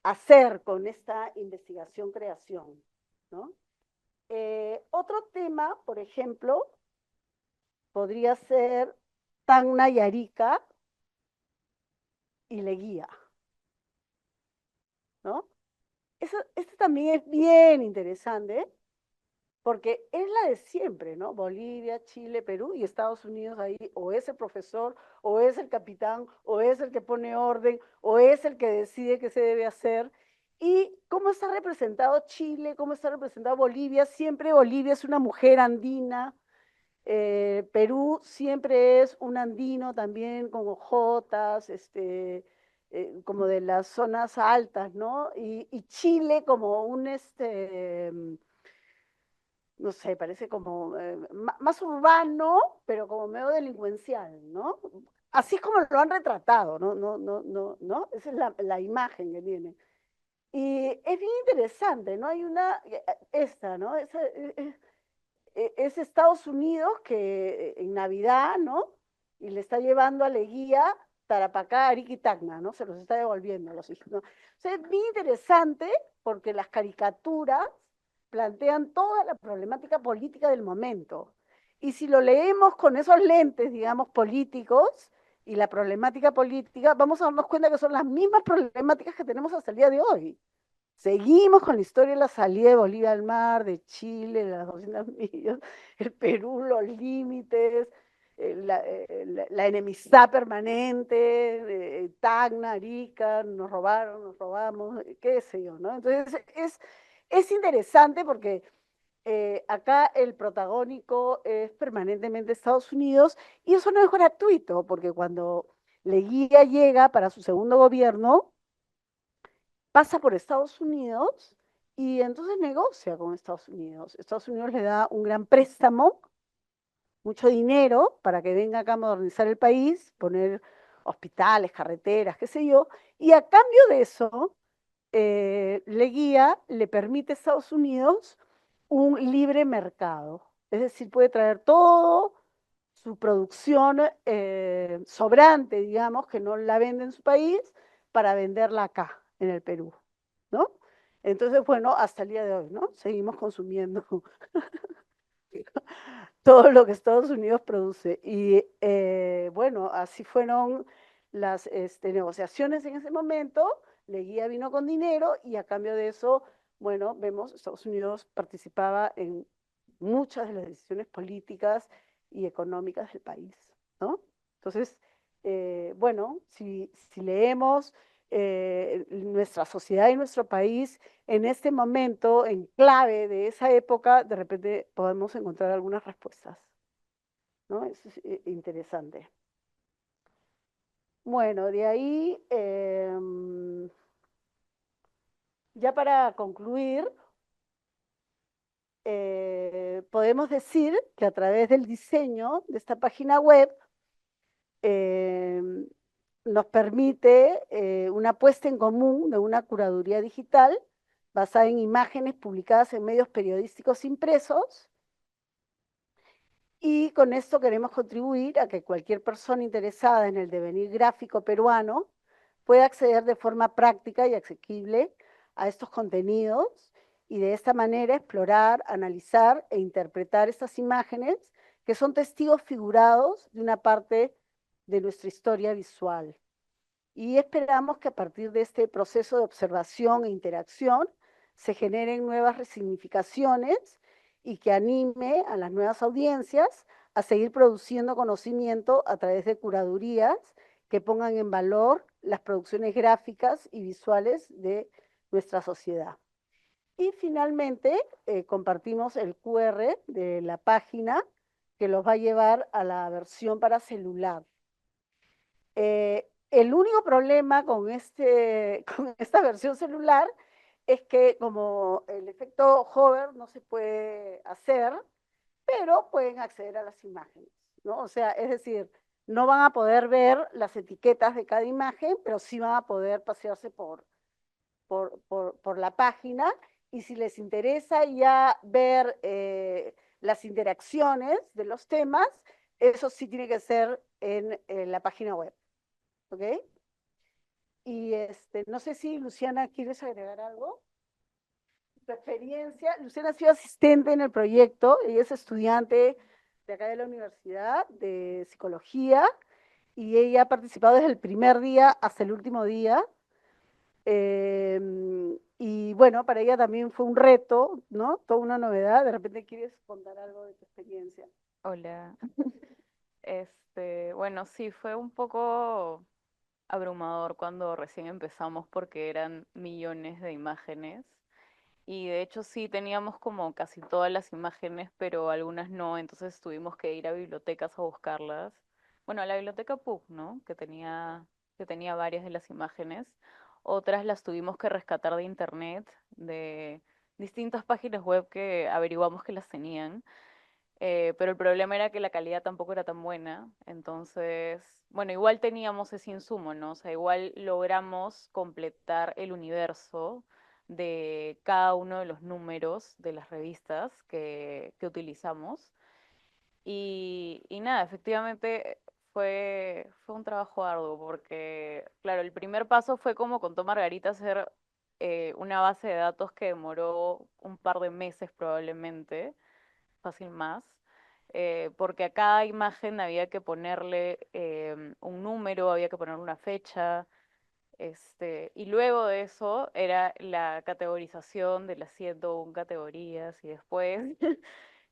Speaker 1: hacer con esta investigación-creación, ¿no? Otro tema, por ejemplo, podría ser Tacna y Arica y Leguía, ¿no? Eso, esto también es bien interesante porque es la de siempre, ¿no? Bolivia, Chile, Perú y Estados Unidos ahí, o es el profesor, o es el capitán, o es el que pone orden, o es el que decide qué se debe hacer. Y cómo está representado Chile, cómo está representado Bolivia, siempre Bolivia es una mujer andina, Perú siempre es un andino también con jotas, como de las zonas altas, ¿no? Y Chile como un, no sé, parece como más urbano, pero como medio delincuencial, ¿no? Así es como lo han retratado, ¿no? ¿No? Esa es la imagen que tiene. Y es bien interesante, ¿no? Hay una, esta, ¿no? Es Estados Unidos que en Navidad, ¿no? Y le está llevando a Leguía, Tarapacá, Arica y Tacna, ¿no? Se los está devolviendo a los hijos, ¿no? O sea, es bien interesante porque las caricaturas plantean toda la problemática política del momento. Y si lo leemos con esos lentes, digamos, políticos y la problemática política, vamos a darnos cuenta que son las mismas problemáticas que tenemos hasta el día de hoy. Seguimos con la historia de la salida de Bolivia al mar, de Chile, las 200 millas, el Perú, los límites, la enemistad permanente, Tacna, Arica, nos robaron, nos robamos, qué sé yo, ¿no? Entonces, es interesante porque acá el protagónico es permanentemente Estados Unidos y eso no es gratuito, porque cuando Leguía llega para su segundo gobierno, pasa por Estados Unidos y entonces negocia con Estados Unidos. Estados Unidos le da un gran préstamo, mucho dinero para que venga acá a modernizar el país, poner hospitales, carreteras, qué sé yo, y a cambio de eso, Leguía le permite a Estados Unidos un libre mercado. Es decir, puede traer todo su producción sobrante, digamos, que no la vende en su país, para venderla acá, en el Perú, ¿no? Entonces, bueno, hasta el día de hoy, ¿no? Seguimos consumiendo todo lo que Estados Unidos produce. Y bueno, así fueron las negociaciones en ese momento. Leguía vino con dinero y a cambio de eso, bueno, vemos, Estados Unidos participaba en muchas de las decisiones políticas y económicas del país, ¿no? Entonces, bueno, si leemos nuestra sociedad y nuestro país en este momento, en clave de esa época, de repente podemos encontrar algunas respuestas, ¿no? Eso es interesante. Bueno, de ahí, ya para concluir, podemos decir que a través del diseño de esta página web eh, nos permite una puesta en común de una curaduría digital basada en imágenes publicadas en medios periodísticos impresos. Y con esto queremos contribuir a que cualquier persona interesada en el devenir gráfico peruano pueda acceder de forma práctica y asequible a estos contenidos y de esta manera explorar, analizar e interpretar estas imágenes que son testigos figurados de una parte de nuestra historia visual. Y esperamos que a partir de este proceso de observación e interacción se generen nuevas resignificaciones y que anime a las nuevas audiencias a seguir produciendo conocimiento a través de curadurías que pongan en valor las producciones gráficas y visuales de nuestra sociedad. Y finalmente, compartimos el QR de la página que los va a llevar a la versión para celular. El único problema con, con esta versión celular es que como el efecto hover no se puede hacer, pero pueden acceder a las imágenes, ¿no? O sea, es decir, no van a poder ver las etiquetas de cada imagen, pero sí van a poder pasearse por la página y si les interesa ya ver las interacciones de los temas, eso sí tiene que ser en la página web. ¿Ok? Y no sé si Luciana quieres agregar algo. Tu experiencia, Luciana ha sido asistente en el proyecto, ella es estudiante de acá de la universidad de psicología y ella ha participado desde el primer día hasta el último día. Y bueno, para ella también fue un reto, ¿no? Toda una novedad. De repente quieres contar algo de tu experiencia.
Speaker 2: Hola. Bueno, sí, fue un poco abrumador cuando recién empezamos porque eran millones de imágenes y de hecho sí teníamos como casi todas las imágenes, pero algunas no, entonces tuvimos que ir a bibliotecas a buscarlas. Bueno, a la biblioteca PUC, ¿no? Que tenía varias de las imágenes. Otras las tuvimos que rescatar de internet, de distintas páginas web que averiguamos que las tenían. Pero el problema era que la calidad tampoco era tan buena, entonces, bueno, igual teníamos ese insumo, ¿no? O sea, igual logramos completar el universo de cada uno de los números de las revistas que utilizamos. Y nada, efectivamente fue un trabajo arduo porque, claro, el primer paso fue como contó Margarita hacer una base de datos que demoró un par de meses probablemente fácil más, porque a cada imagen había que ponerle un número, había que ponerle una fecha, y luego de eso era la categorización de las 101 categorías y después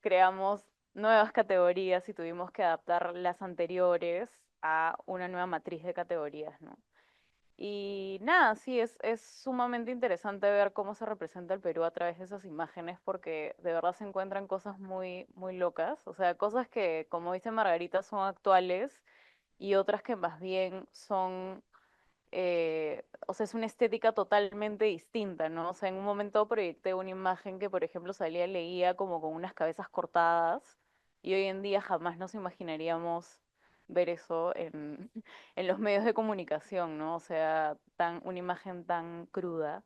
Speaker 2: creamos nuevas categorías y tuvimos que adaptar las anteriores a una nueva matriz de categorías, ¿no? Y nada, sí, es sumamente interesante ver cómo se representa el Perú a través de esas imágenes, porque de verdad se encuentran cosas muy, muy locas, o sea, cosas que, como dice Margarita, son actuales y otras que más bien son, o sea, es una estética totalmente distinta, ¿no? O sea, en un momento proyecté una imagen que, por ejemplo, salía leía como con unas cabezas cortadas y hoy en día jamás nos imaginaríamos ver eso en los medios de comunicación, ¿no? O sea, una imagen tan cruda.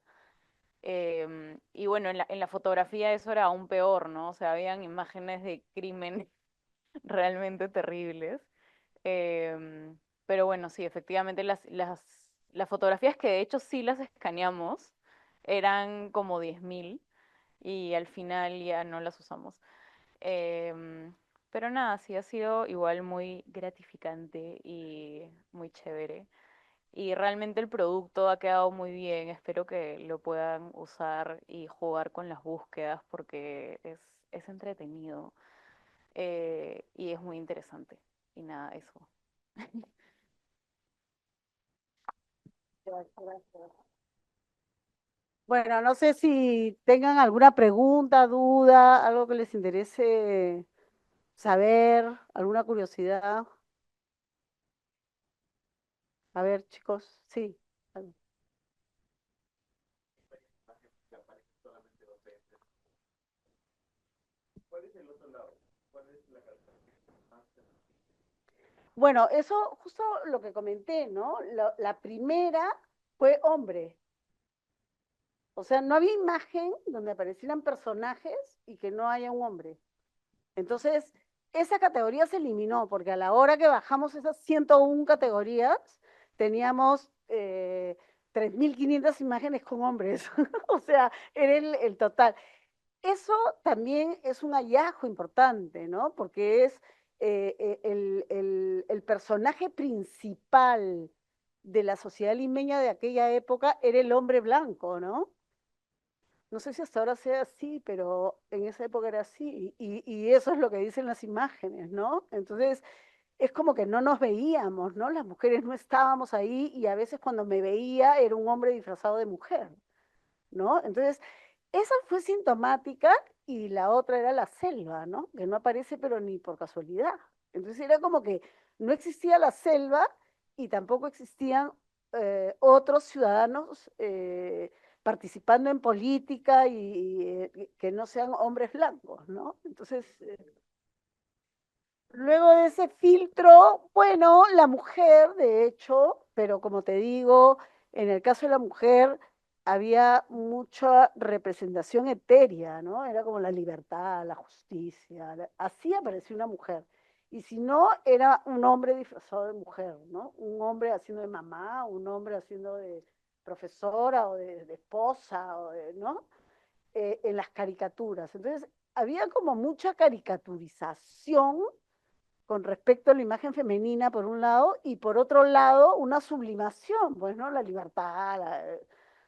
Speaker 2: Y bueno, en la fotografía eso era aún peor, ¿no? O sea, habían imágenes de crímenes realmente terribles. Em, pero bueno, sí, efectivamente las fotografías que de hecho sí las escaneamos eran como 10.000 y al final ya no las usamos. Em, pero nada, sí ha sido igual muy gratificante y muy chévere. Y realmente el producto ha quedado muy bien. Espero que lo puedan usar y jugar con las búsquedas porque es entretenido y es muy interesante. Y nada, eso.
Speaker 1: Bueno, no sé si tengan alguna pregunta, duda, algo que les interese saber, alguna curiosidad. A ver, chicos, sí. Bueno, eso justo lo que comenté, ¿no? La primera fue hombre. O sea, no había imagen donde aparecieran personajes y que no haya un hombre. Entonces, esa categoría se eliminó porque a la hora que bajamos esas 101 categorías, teníamos 3.500 imágenes con hombres. O sea, era el total. Eso también es un hallazgo importante, ¿no? Porque es el personaje principal de la sociedad limeña de aquella época era el hombre blanco, ¿no? No sé si hasta ahora sea así, pero en esa época era así. Y eso es lo que dicen las imágenes, ¿no? Entonces, es como que no nos veíamos, ¿no? Las mujeres no estábamos ahí y a veces cuando me veía era un hombre disfrazado de mujer, ¿no? Entonces, esa fue sintomática y la otra era la selva, ¿no? Que no aparece pero ni por casualidad. Entonces era como que no existía la selva y tampoco existían otros ciudadanos participando en política y que no sean hombres blancos, ¿no? Entonces, luego de ese filtro, bueno, la mujer, de hecho, pero como te digo, en el caso de la mujer había mucha representación etérea, ¿no? Era como la libertad, la justicia, así apareció una mujer. Y si no, era un hombre disfrazado de mujer, ¿no? Un hombre haciendo de mamá, un hombre haciendo de profesora o de esposa, ¿no? En las caricaturas. Entonces, había como mucha caricaturización con respecto a la imagen femenina, por un lado, y por otro lado, una sublimación, pues, ¿no? La libertad.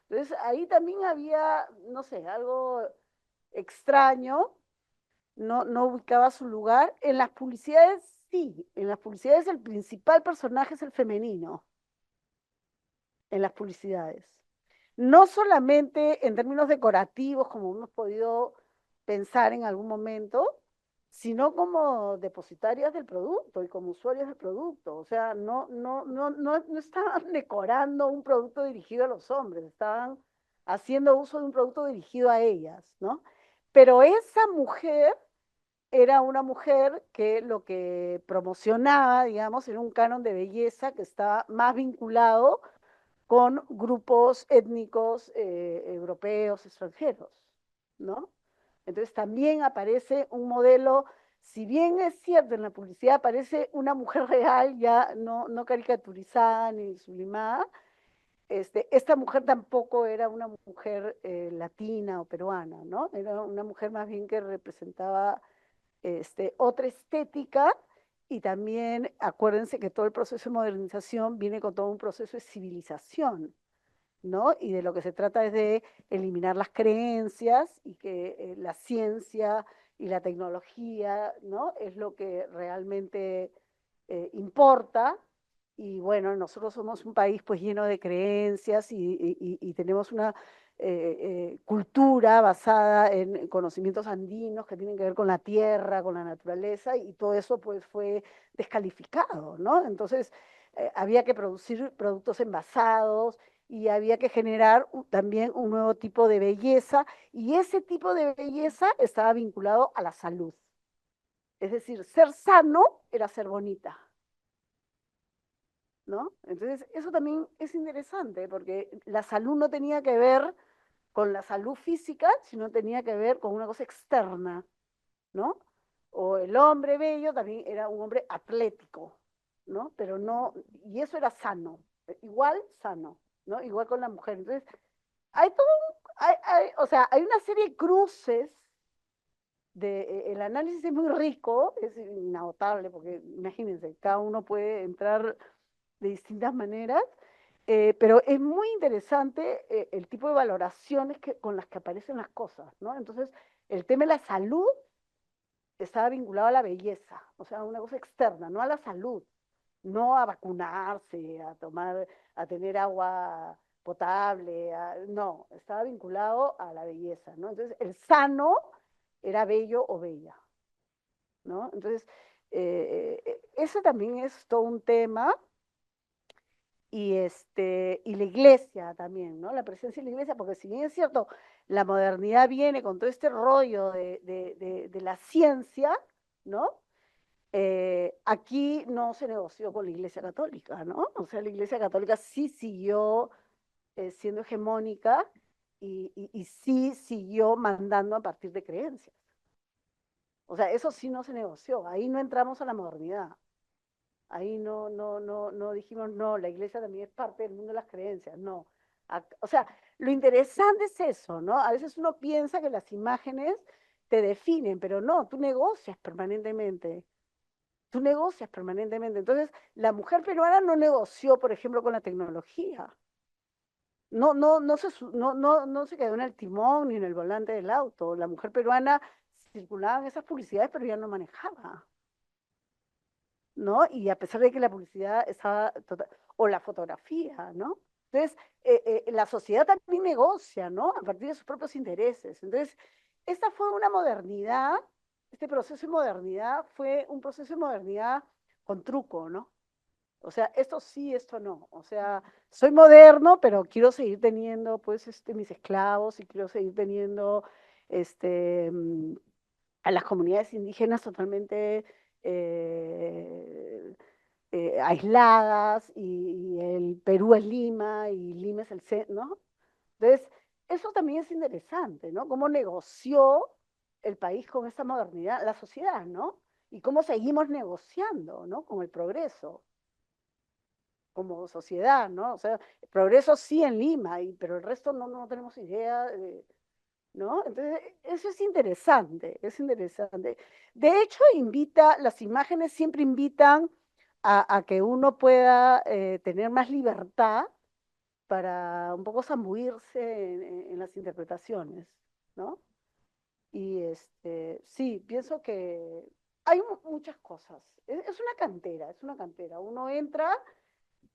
Speaker 1: Entonces, ahí también había, no sé, algo extraño, no ubicaba su lugar. En las publicidades, sí, en las publicidades el principal personaje es el femenino, en las publicidades. No solamente en términos decorativos, como hemos podido pensar en algún momento, sino como depositarias del producto y como usuarias del producto. O sea, no estaban decorando un producto dirigido a los hombres, estaban haciendo uso de un producto dirigido a ellas, ¿no? Pero esa mujer era una mujer que lo que promocionaba, digamos, era un canon de belleza que estaba más vinculado con grupos étnicos europeos, extranjeros, ¿no? Entonces también aparece un modelo, si bien es cierto, en la publicidad aparece una mujer real, ya no caricaturizada ni sublimada, esta mujer tampoco era una mujer latina o peruana, ¿no? Era una mujer más bien que representaba otra estética y también acuérdense que todo el proceso de modernización viene con todo un proceso de civilización, ¿no? Y de lo que se trata es de eliminar las creencias y que la ciencia y la tecnología, ¿no? Es lo que realmente importa Y bueno, nosotros somos un país pues lleno de creencias y tenemos una cultura basada en conocimientos andinos que tienen que ver con la tierra, con la naturaleza, y todo eso pues fue descalificado, ¿no? Entonces había que producir productos envasados y había que generar también un nuevo tipo de belleza, y ese tipo de belleza estaba vinculado a la salud. Es decir, ser sano era ser bonita. ¿No? Entonces, eso también es interesante, porque la salud no tenía que ver con la salud física, sino tenía que ver con una cosa externa, ¿no? O el hombre bello también era un hombre atlético, ¿no? Pero no, y eso era sano, igual sano, ¿no? Igual con la mujer. Entonces, hay todo, o sea, hay una serie de cruces el análisis es muy rico, es inagotable, porque imagínense, cada uno puede entrar de distintas maneras, pero es muy interesante el tipo de valoraciones con las que aparecen las cosas, ¿no? Entonces, el tema de la salud estaba vinculado a la belleza, o sea, a una cosa externa, no a la salud, no a vacunarse, a tomar, a tener agua potable, no, estaba vinculado a la belleza, ¿no? Entonces, el sano era bello o bella, ¿no? Entonces, ese también es todo un tema y la iglesia también, ¿no? La presencia de la iglesia, porque si bien es cierto, la modernidad viene con todo este rollo de la ciencia, ¿no? Aquí no se negoció con la iglesia católica, ¿no? O sea, la iglesia católica sí siguió siendo hegemónica y sí siguió mandando a partir de creencias. O sea, eso sí no se negoció, ahí no entramos a la modernidad. Ahí no dijimos, no, la iglesia también es parte del mundo de las creencias, no. O sea, lo interesante es eso, ¿no? A veces uno piensa que las imágenes te definen, pero no, tú negocias permanentemente, tú negocias permanentemente. Entonces, la mujer peruana no negoció, por ejemplo, con la tecnología. No se quedó en el timón ni en el volante del auto. La mujer peruana circulaba en esas publicidades, pero ya no manejaba. ¿No? Y a pesar de que la publicidad estaba total, o la fotografía, ¿no? Entonces, la sociedad también negocia, ¿no? A partir de sus propios intereses. Entonces, esta fue una modernidad, este proceso de modernidad fue un proceso de modernidad con truco, ¿no? O sea, esto sí, esto no. O sea, soy moderno, pero quiero seguir teniendo, pues, mis esclavos y quiero seguir teniendo, este, a las comunidades indígenas totalmente eh, aisladas y el Perú es Lima y Lima es el centro, ¿no? Entonces, eso también es interesante, ¿no? Cómo negoció el país con esta modernidad, la sociedad, ¿no? Y cómo seguimos negociando, ¿no? Con el progreso como sociedad, ¿no? O sea, progreso sí en Lima, pero el resto no tenemos idea de, ¿no? Entonces, eso es interesante, es interesante. De hecho, las imágenes siempre invitan a que uno pueda tener más libertad para un poco zambuirse en las interpretaciones, ¿no? Y sí, pienso que hay muchas cosas. Es una cantera, es una cantera. Uno entra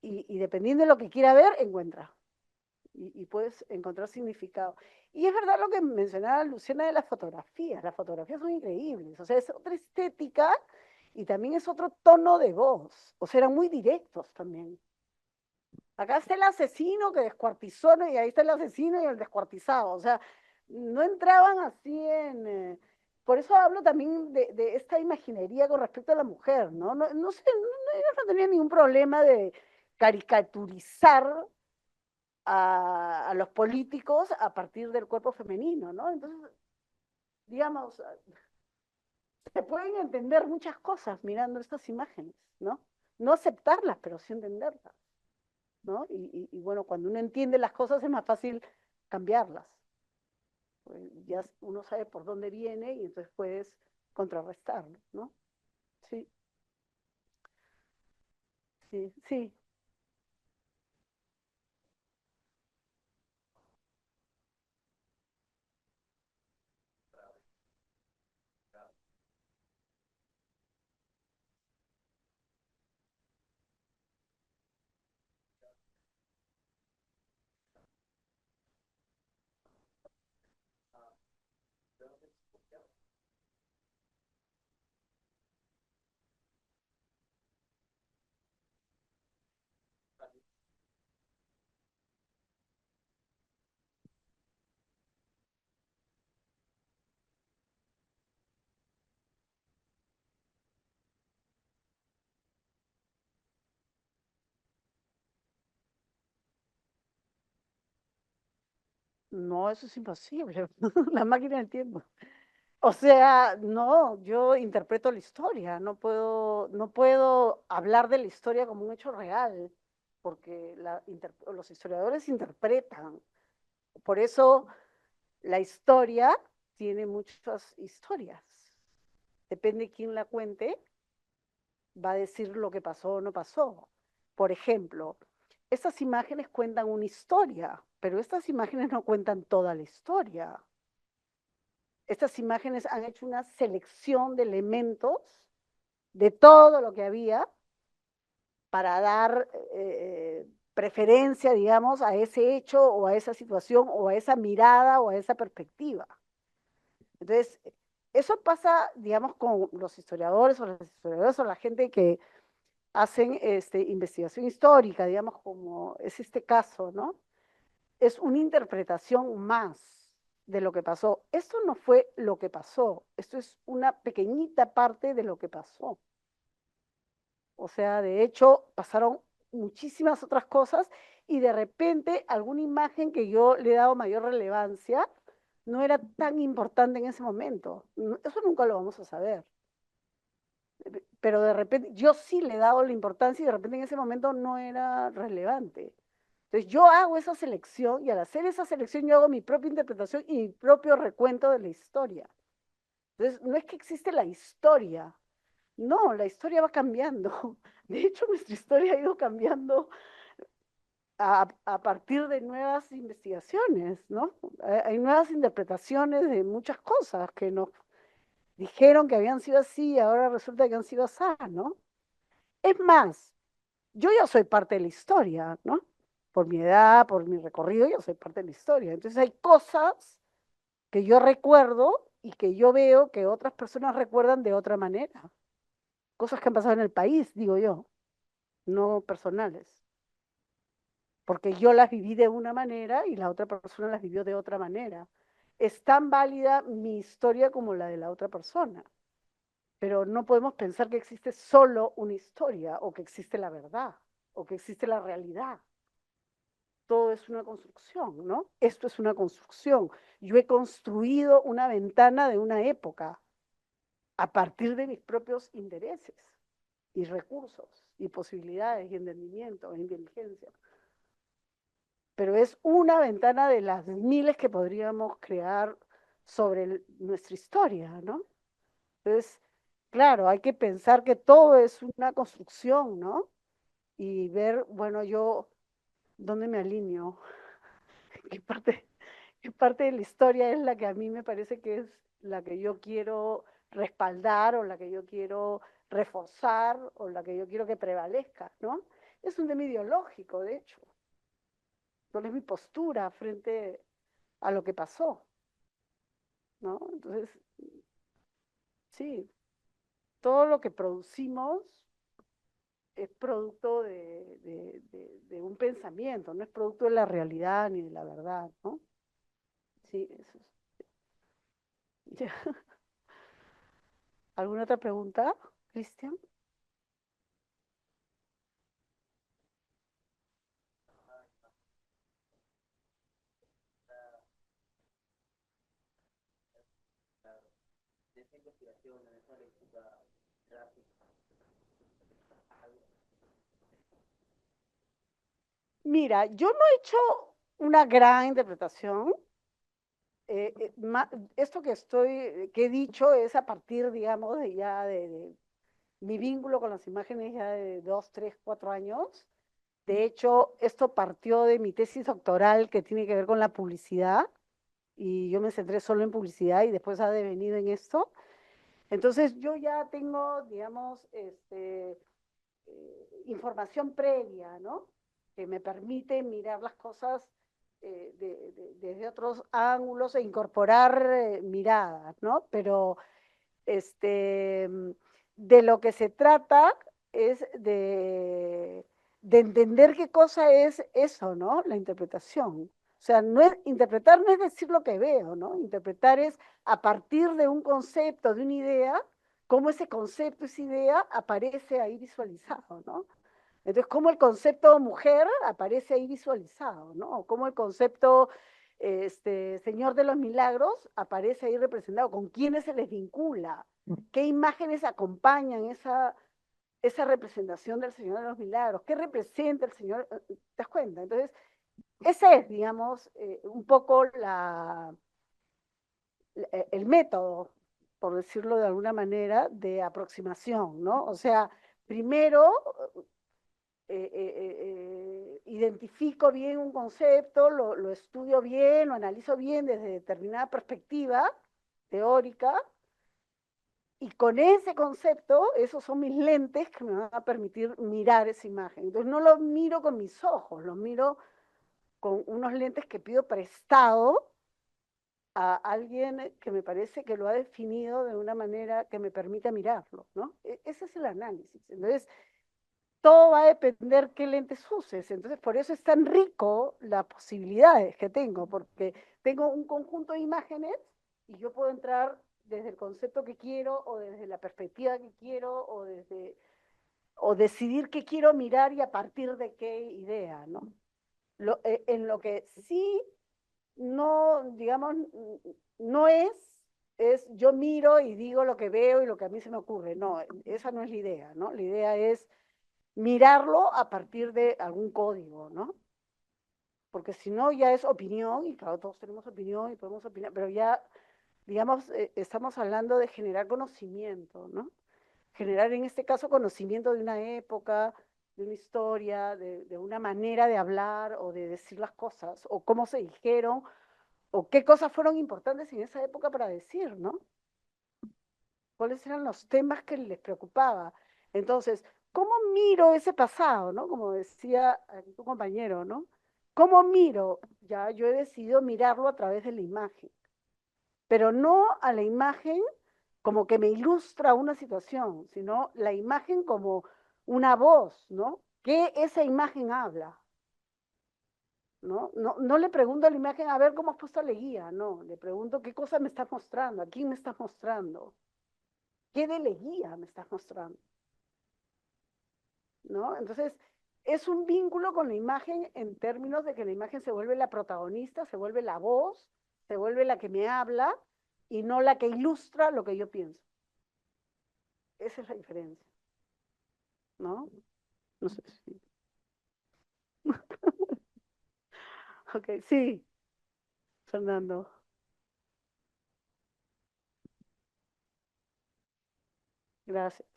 Speaker 1: y dependiendo de lo que quiera ver, encuentra y puedes encontrar significado. Y es verdad lo que mencionaba Luciana de las fotografías son increíbles, o sea, es otra estética y también es otro tono de voz, o sea, eran muy directos también. Acá está el asesino que descuartizó, ¿no? Y ahí está el asesino y el descuartizado, o sea, no entraban así por eso hablo también de esta imaginería con respecto a la mujer, ¿no? No sé, ellos no tenían ningún problema de caricaturizar a los políticos a partir del cuerpo femenino, ¿no? Entonces, digamos, se pueden entender muchas cosas mirando estas imágenes, ¿no? No aceptarlas, pero sí entenderlas, ¿no? Y bueno, cuando uno entiende las cosas es más fácil cambiarlas. Pues ya uno sabe por dónde viene y entonces puedes contrarrestarlo, ¿no? Sí, sí, sí. No, eso es imposible. La máquina del tiempo. O sea, no, yo interpreto la historia, no puedo hablar de la historia como un hecho real, porque los historiadores interpretan. Por eso la historia tiene muchas historias. Depende de quién la cuente, va a decir lo que pasó o no pasó. Por ejemplo, estas imágenes cuentan una historia, pero estas imágenes no cuentan toda la historia. Estas imágenes han hecho una selección de elementos de todo lo que había para dar preferencia, digamos, a ese hecho o a esa situación o a esa mirada o a esa perspectiva. Entonces, eso pasa, digamos, con los historiadores o las historiadoras o la gente que hacen investigación histórica, digamos, como es este caso, ¿no? Es una interpretación más de lo que pasó. Esto no fue lo que pasó, esto es una pequeñita parte de lo que pasó. O sea, de hecho, pasaron muchísimas otras cosas y de repente alguna imagen que yo le he dado mayor relevancia no era tan importante en ese momento. Eso nunca lo vamos a saber. Pero de repente yo sí le he dado la importancia y de repente en ese momento no era relevante. Entonces yo hago esa selección y al hacer esa selección yo hago mi propia interpretación y mi propio recuento de la historia. Entonces no es que existe la historia, no, la historia va cambiando. De hecho, nuestra historia ha ido cambiando a partir de nuevas investigaciones, ¿no? Hay nuevas interpretaciones de muchas cosas que nos dijeron que habían sido así y ahora resulta que han sido así, ¿no? Es más, yo ya soy parte de la historia, ¿no? Por mi edad, por mi recorrido, yo soy parte de la historia. Entonces hay cosas que yo recuerdo y que yo veo que otras personas recuerdan de otra manera. Cosas que han pasado en el país, digo yo, no personales. Porque yo las viví de una manera y la otra persona las vivió de otra manera. Es tan válida mi historia como la de la otra persona, pero no podemos pensar que existe solo una historia o que existe la verdad o que existe la realidad. Todo es una construcción, ¿no? Esto es una construcción. Yo he construido una ventana de una época a partir de mis propios intereses y recursos y posibilidades y entendimiento e inteligencia. Pero es una ventana de las miles que podríamos crear sobre nuestra historia, ¿no? Entonces, claro, hay que pensar que todo es una construcción, ¿no? Y ver, bueno, yo, ¿dónde me alineo? ¿Qué parte, qué parte de la historia es la que a mí me parece que es la que yo quiero respaldar o la que yo quiero reforzar o la que yo quiero que prevalezca, ¿no? Es un tema ideológico, de hecho. ¿Cuál es mi postura frente a lo que pasó? ¿No? Entonces, sí, todo lo que producimos es producto de un pensamiento, no es producto de la realidad ni de la verdad, ¿no? Sí, eso es. ¿Alguna otra pregunta, Cristian? Mira, yo no he hecho una gran interpretación. Esto que he dicho es a partir, digamos, de mi vínculo con las imágenes ya de 2, 3, 4 años. De hecho, esto partió de mi tesis doctoral que tiene que ver con la publicidad y yo me centré solo en publicidad y después ha devenido en esto. Entonces, yo ya tengo, digamos, información previa, ¿no? Que me permite mirar las cosas desde otros ángulos e incorporar miradas, ¿no? Pero este, de lo que se trata es de entender qué cosa es eso, ¿no? La interpretación. O sea, no es, interpretar no es decir lo que veo, ¿no? Interpretar es a partir de un concepto, de una idea, cómo ese concepto, esa idea aparece ahí visualizado, ¿no? Entonces, cómo el concepto mujer aparece ahí visualizado, ¿no? Cómo el concepto Señor de los Milagros aparece ahí representado, con quiénes se les vincula, qué imágenes acompañan esa representación del Señor de los Milagros, qué representa el Señor, ¿te das cuenta? Entonces, ese es, digamos, un poco el método, por decirlo de alguna manera, de aproximación, ¿no? O sea, primero identifico bien un concepto, lo estudio bien, lo analizo bien desde determinada perspectiva teórica, y con ese concepto, esos son mis lentes que me van a permitir mirar esa imagen. Entonces no lo miro con mis ojos, lo miro con unos lentes que pido prestado a alguien que me parece que lo ha definido de una manera que me permita mirarlo, ¿no? Ese es el análisis. Entonces, todo va a depender qué lentes uses. Entonces, por eso es tan rico las posibilidades que tengo, porque tengo un conjunto de imágenes y yo puedo entrar desde el concepto que quiero o desde la perspectiva que quiero o decidir qué quiero mirar y a partir de qué idea, ¿no? En lo que sí no, digamos, no es yo miro y digo lo que veo y lo que a mí se me ocurre. No, esa no es la idea, ¿no? La idea es mirarlo a partir de algún código, ¿no? Porque si no ya es opinión, y claro, todos tenemos opinión y podemos opinar, pero ya, digamos, estamos hablando de generar conocimiento, ¿no? Generar en este caso conocimiento de una época, de una historia, de una manera de hablar o de decir las cosas, o cómo se dijeron, o qué cosas fueron importantes en esa época para decir, ¿no? Cuáles eran los temas que les preocupaba. Entonces, ¿cómo miro ese pasado, no? Como decía tu compañero, ¿no? ¿Cómo miro? Ya yo he decidido mirarlo a través de la imagen, pero no a la imagen como que me ilustra una situación, sino la imagen como una voz, ¿no? ¿Qué esa imagen habla? ¿No? No le pregunto a la imagen, a ver cómo has puesto la guía, no, le pregunto qué cosa me estás mostrando, a quién me estás mostrando, qué de la guía me estás mostrando. ¿No? Entonces, es un vínculo con la imagen en términos de que la imagen se vuelve la protagonista, se vuelve la voz, se vuelve la que me habla y no la que ilustra lo que yo pienso. Esa es la diferencia, ¿no? No sé si... Ok, sí, Fernando, gracias.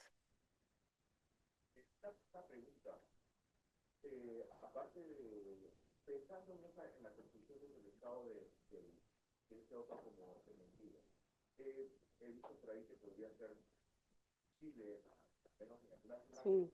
Speaker 1: Sí.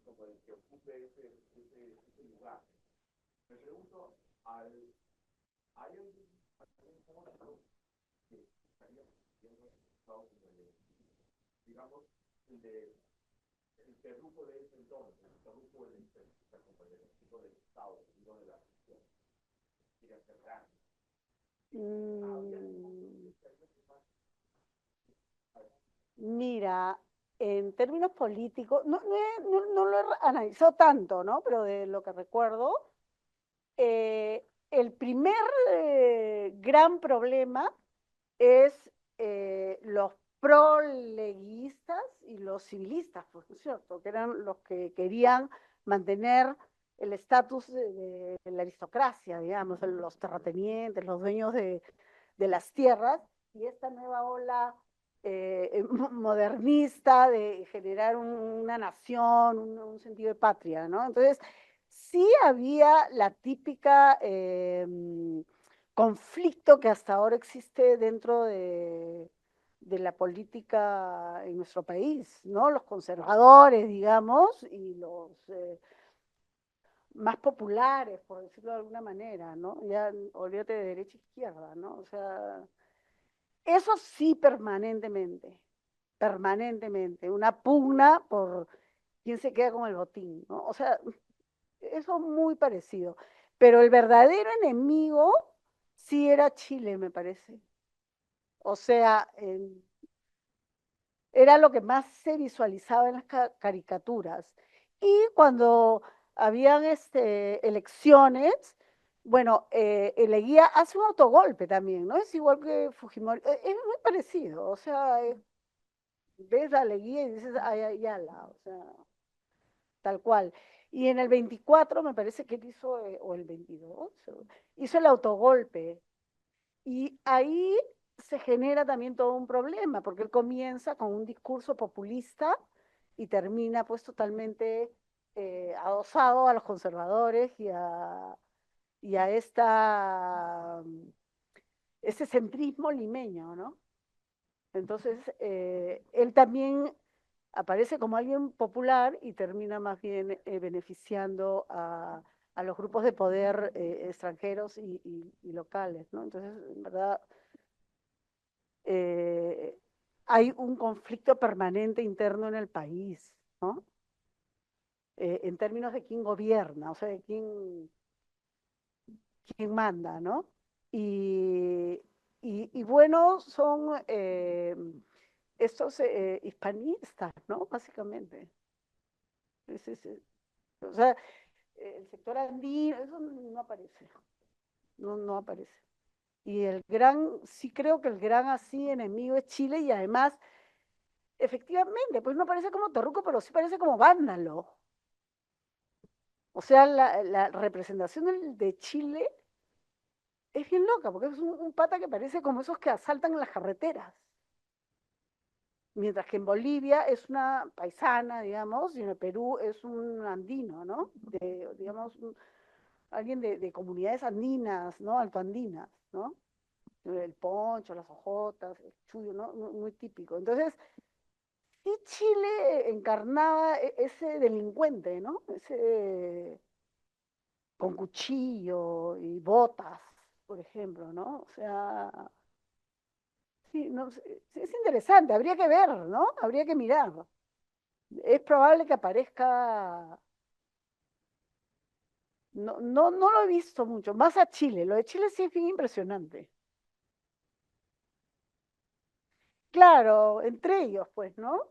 Speaker 1: Mm, mira, en términos políticos, no lo he analizado tanto, ¿no? Pero de lo que recuerdo, el primer gran problema es los proleguistas y los civilistas, pues, ¿no es cierto? Que eran los que querían mantener el estatus de la aristocracia, digamos, los terratenientes, los dueños de las tierras, y esta nueva ola modernista de generar una nación, un sentido de patria, ¿no? Entonces, sí había la típica conflicto que hasta ahora existe dentro de la política en nuestro país, ¿no? Los conservadores, digamos, y más populares, por decirlo de alguna manera, ¿no? Ya olvídate de derecha e izquierda, ¿no? O sea, eso sí permanentemente, permanentemente, una pugna por quién se queda con el botín, ¿no? O sea, eso muy parecido. Pero el verdadero enemigo sí era Chile, me parece. O sea, era lo que más se visualizaba en las caricaturas. Y cuando habían elecciones, bueno, Leguía hace un autogolpe también, ¿no? Es igual que Fujimori, es muy parecido, o sea, ves a Leguía y dices, ay, Ayala, o sea, tal cual. Y en el 24 me parece que él hizo, o el 22, hizo el autogolpe. Y ahí se genera también todo un problema, porque él comienza con un discurso populista y termina pues totalmente adosado a los conservadores y a este centrismo limeño, ¿no? Entonces, él también aparece como alguien popular y termina más bien beneficiando a los grupos de poder extranjeros y locales, ¿no? Entonces, en verdad, eh, hay un conflicto permanente interno en el país, ¿no? En términos de quién gobierna, o sea, de quién manda, ¿no? Y, y bueno, son estos hispanistas, ¿no? Básicamente. O sea, el sector andino, eso no aparece, no aparece. Y sí creo que el gran así enemigo es Chile y además, efectivamente, pues no parece como Torruco, pero sí parece como vándalo. O sea, la representación de Chile es bien loca, porque es un pata que parece como esos que asaltan en las carreteras. Mientras que en Bolivia es una paisana, digamos, y en el Perú es un andino, ¿no? Digamos, alguien de comunidades andinas, ¿no? Altoandinas, ¿no? El poncho, las hojotas, el chullo, ¿no? Muy típico. Entonces, sí Chile encarnaba ese delincuente, ¿no? Ese con cuchillo y botas, por ejemplo, ¿no? O sea, sí, no, es interesante, habría que ver, ¿no? Habría que mirar. Es probable que aparezca, no lo he visto mucho, más a Chile, lo de Chile sí es bien impresionante. Claro, entre ellos, pues, ¿no?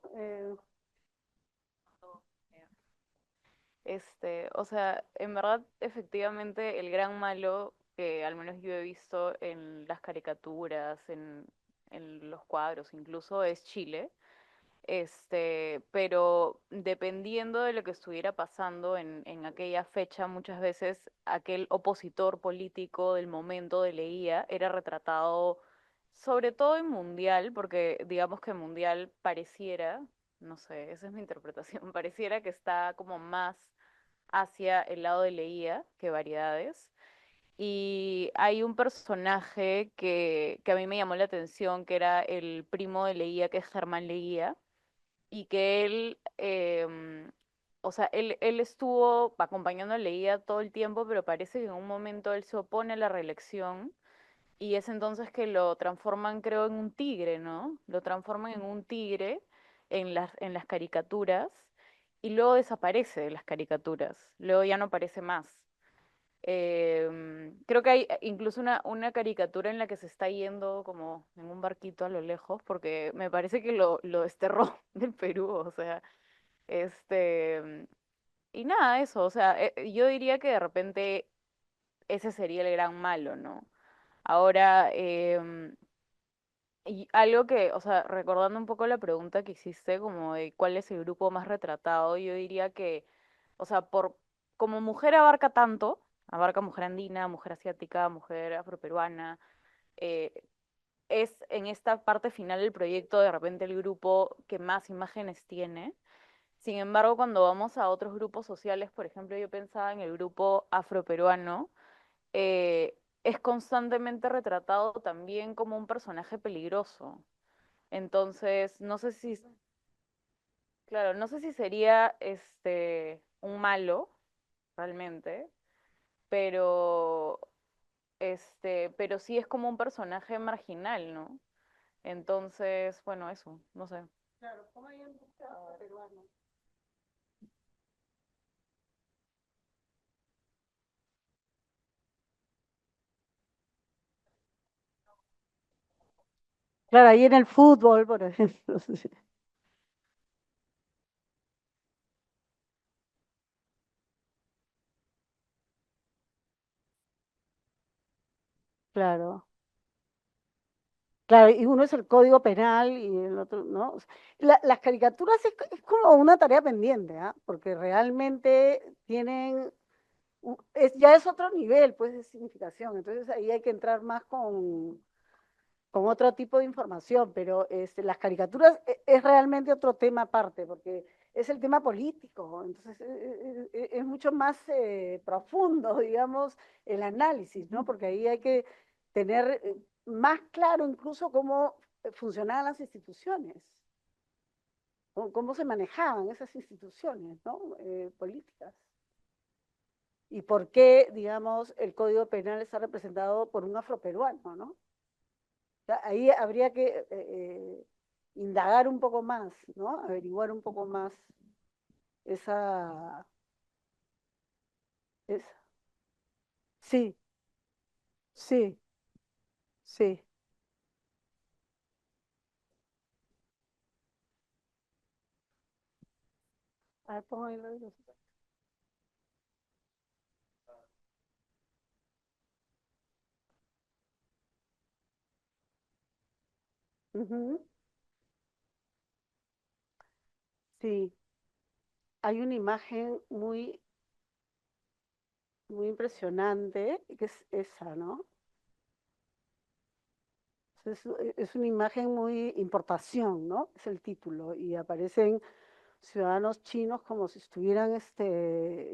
Speaker 2: O sea, en verdad, efectivamente, el gran malo que al menos yo he visto en las caricaturas, en los cuadros incluso, es Chile. Pero dependiendo de lo que estuviera pasando en aquella fecha, muchas veces aquel opositor político del momento de Leía era retratado, sobre todo en Mundial, porque digamos que Mundial pareciera, no sé, esa es mi interpretación, pareciera que está como más hacia el lado de Leía que Variedades. Y hay un personaje que a mí me llamó la atención, que era el primo de Leía, que es Germán Leía y que él, o sea, él estuvo acompañando a Leía todo el tiempo, pero parece que en un momento él se opone a la reelección y es entonces que lo transforman, creo, en un tigre, ¿no? Lo transforman en un tigre en las caricaturas y luego desaparece de las caricaturas, luego ya no aparece más. Creo que hay incluso una caricatura en la que se está yendo como en un barquito a lo lejos, porque me parece que lo desterró del Perú, o sea, y nada, eso, o sea, yo diría que de repente ese sería el gran malo, ¿no? Ahora, y algo que, o sea, recordando un poco la pregunta que hiciste, como de cuál es el grupo más retratado, yo diría que, o sea, como mujer abarca tanto, abarca mujer andina, mujer asiática, mujer afroperuana, eh, es en esta parte final del proyecto de repente el grupo que más imágenes tiene. Sin embargo, cuando vamos a otros grupos sociales, por ejemplo, yo pensaba en el grupo afroperuano, es constantemente retratado también como un personaje peligroso. Entonces, no sé si, claro, no sé si sería un malo, realmente, pero, pero sí es como un personaje marginal, ¿no? Entonces, bueno, eso, no sé.
Speaker 1: Claro, ¿cómo hay en busca peruano? Claro, ahí en el fútbol, por ejemplo. Sí. Claro, claro, y uno es el código penal y el otro, ¿no? O sea, las caricaturas es como una tarea pendiente, ¿ah? Porque realmente tienen, ya es otro nivel, pues, de significación. Entonces ahí hay que entrar más con otro tipo de información, pero las caricaturas es realmente otro tema aparte, porque es el tema político, entonces es mucho más profundo, digamos, el análisis, ¿no? Porque ahí hay que tener más claro incluso cómo funcionaban las instituciones, cómo se manejaban esas instituciones, ¿no? Políticas. Y por qué, digamos, el Código Penal está representado por un afroperuano, ¿no? Sea, ahí habría que indagar un poco más, ¿no? Averiguar un poco más esa, esa. Sí, sí, sí. A ver, pongo ahí los- Ujú. Sí, hay una imagen muy impresionante, que es esa, ¿no? Es una imagen muy importación, ¿no? Es el título, y aparecen ciudadanos chinos como si estuvieran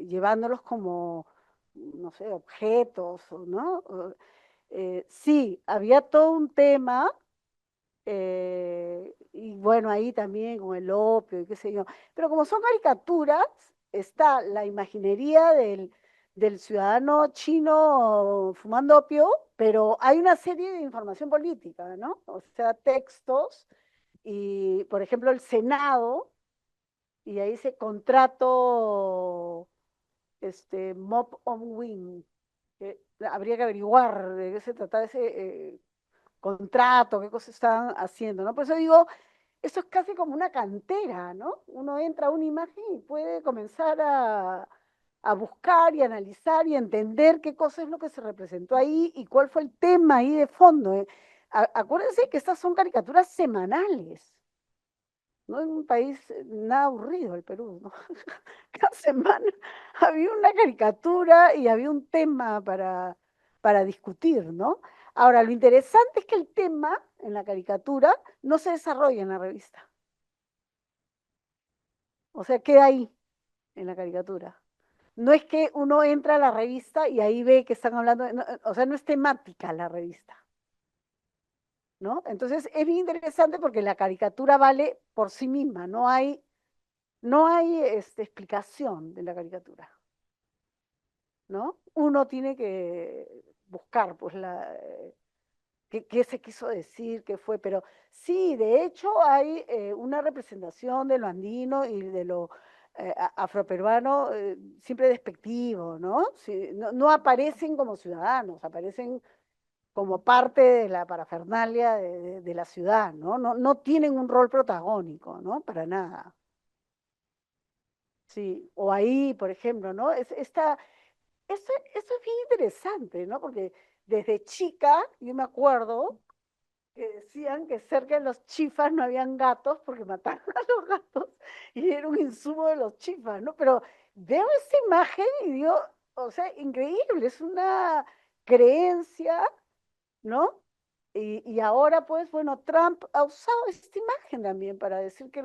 Speaker 1: llevándolos como, no sé, objetos, ¿no? Sí, había todo un tema, y bueno, ahí también con el opio y qué sé yo, pero como son caricaturas, está la imaginería del ciudadano chino fumando opio, pero hay una serie de información política, ¿no? O sea, textos y, por ejemplo, el Senado, y ahí dice contrato, Mop on Wing, que habría que averiguar de qué se trata ese contrato, qué cosas estaban haciendo, ¿no? Por eso digo, esto es casi como una cantera, ¿no? Uno entra a una imagen y puede comenzar a buscar y analizar y entender qué cosa es lo que se representó ahí y cuál fue el tema ahí de fondo. Acuérdense que estas son caricaturas semanales, no es un país nada aburrido el Perú, ¿no? Cada semana había una caricatura y había un tema para discutir, ¿no? Ahora, lo interesante es que el tema en la caricatura no se desarrolla en la revista. O sea, queda ahí, en la caricatura. No es que uno entra a la revista y ahí ve que están hablando, o sea, no es temática la revista, ¿no? Entonces, es bien interesante porque la caricatura vale por sí misma, no hay explicación de la caricatura. ¿No? Uno tiene que buscar, pues, qué se quiso decir, qué fue, pero sí, de hecho hay una representación de lo andino y de lo afroperuano siempre despectivo, ¿no? Sí, no aparecen como ciudadanos, aparecen como parte de la parafernalia de la ciudad, ¿no? No tienen un rol protagónico, ¿no? Para nada. Sí, o ahí, por ejemplo, ¿no? Eso es bien interesante, ¿no? Porque desde chica, yo me acuerdo que decían que cerca de los chifas no habían gatos porque mataron a los gatos y era un insumo de los chifas, ¿no? Pero veo esa imagen y digo, o sea, increíble, es una creencia, ¿no? Y ahora, pues, bueno, Trump ha usado esta imagen también para decir que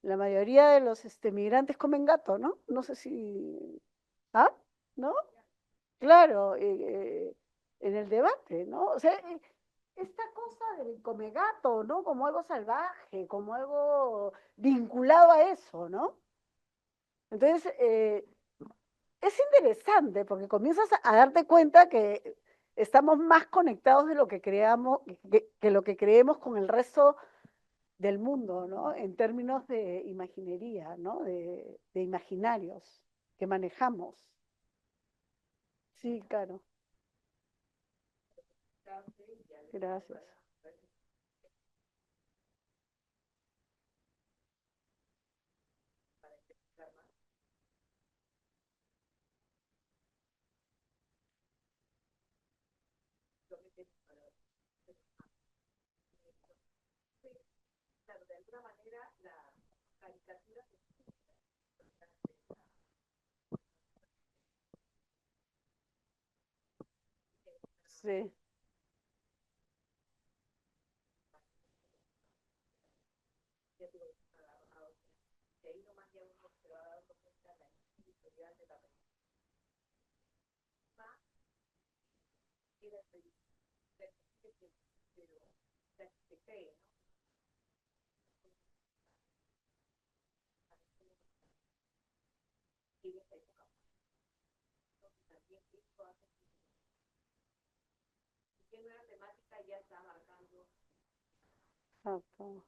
Speaker 1: la mayoría de los migrantes comen gato, ¿no? No sé si... ¿Ah? ¿No? Claro, en el debate, ¿no? O sea, esta cosa del come gato, ¿no? Como algo salvaje, como algo vinculado a eso, ¿no? Entonces, es interesante porque comienzas a darte cuenta que estamos más conectados de lo que creamos, que lo que creemos con el resto del mundo, ¿no? En términos de imaginería, ¿no? De imaginarios que manejamos. Sí, claro. Gracias. Sí, exacto.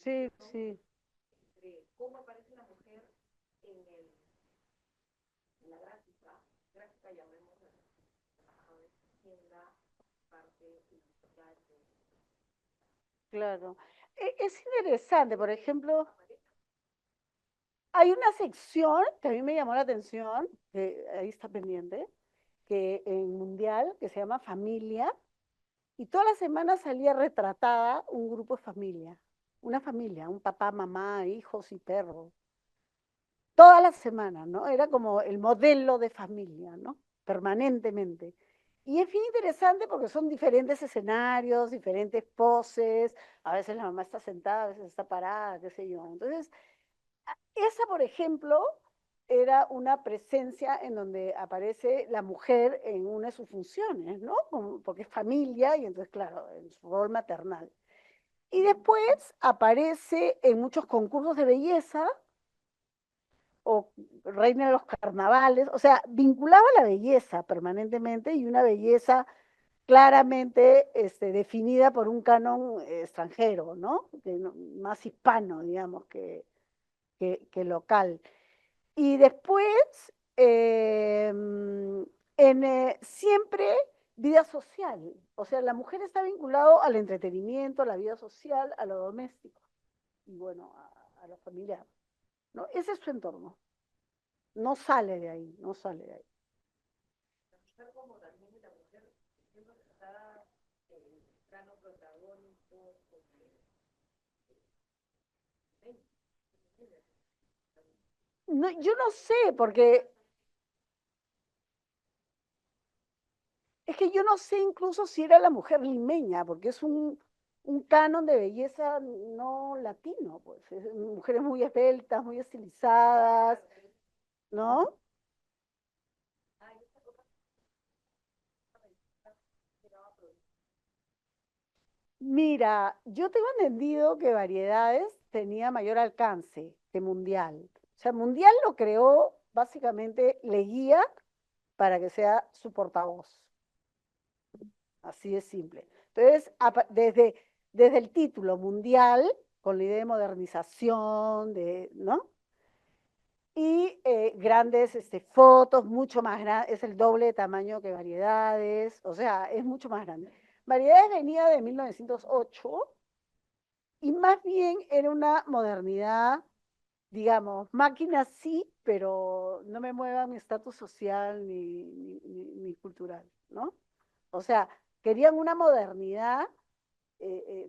Speaker 1: Sí, sí. Claro. Es interesante, por ejemplo, hay una sección que a mí me llamó la atención, que ahí está pendiente, que en Mundial, que se llama Familia, y toda la semana salía retratada un grupo de familia, una familia, un papá, mamá, hijos y perros. Toda la semana, ¿no? Era como el modelo de familia, ¿no? Permanentemente. Y es bien interesante porque son diferentes escenarios, diferentes poses, a veces la mamá está sentada, a veces está parada, qué sé yo. Entonces, esa, por ejemplo, era una presencia en donde aparece la mujer en una de sus funciones, ¿no? Porque es familia y entonces, claro, en su rol maternal. Y después aparece en muchos concursos de belleza o reina de los carnavales, o sea, vinculaba la belleza permanentemente y una belleza claramente definida por un canon extranjero, ¿no? Más hispano, digamos, que local. Y después, siempre vida social. O sea, la mujer está vinculado al entretenimiento, a la vida social, a lo doméstico y bueno, a lo familiar. ¿No? Ese es su entorno. No sale de ahí, no sale de ahí. No, yo no sé, porque es que yo no sé incluso si era la mujer limeña, porque es un canon de belleza no latino, pues. Mujeres muy esbeltas, muy estilizadas, ¿no? Mira, yo tengo entendido que Variedades tenía mayor alcance que Mundial. O sea, Mundial lo creó básicamente Leguía para que sea su portavoz. Así de simple. Entonces, desde el título mundial, con la idea de modernización, ¿no? Y grandes fotos, mucho más grande, es el doble de tamaño que Variedades, o sea, es mucho más grande. Variedades venía de 1908 y más bien era una modernidad, digamos, máquina sí, pero no me mueva mi estatus social ni cultural, ¿no? O sea, querían una modernidad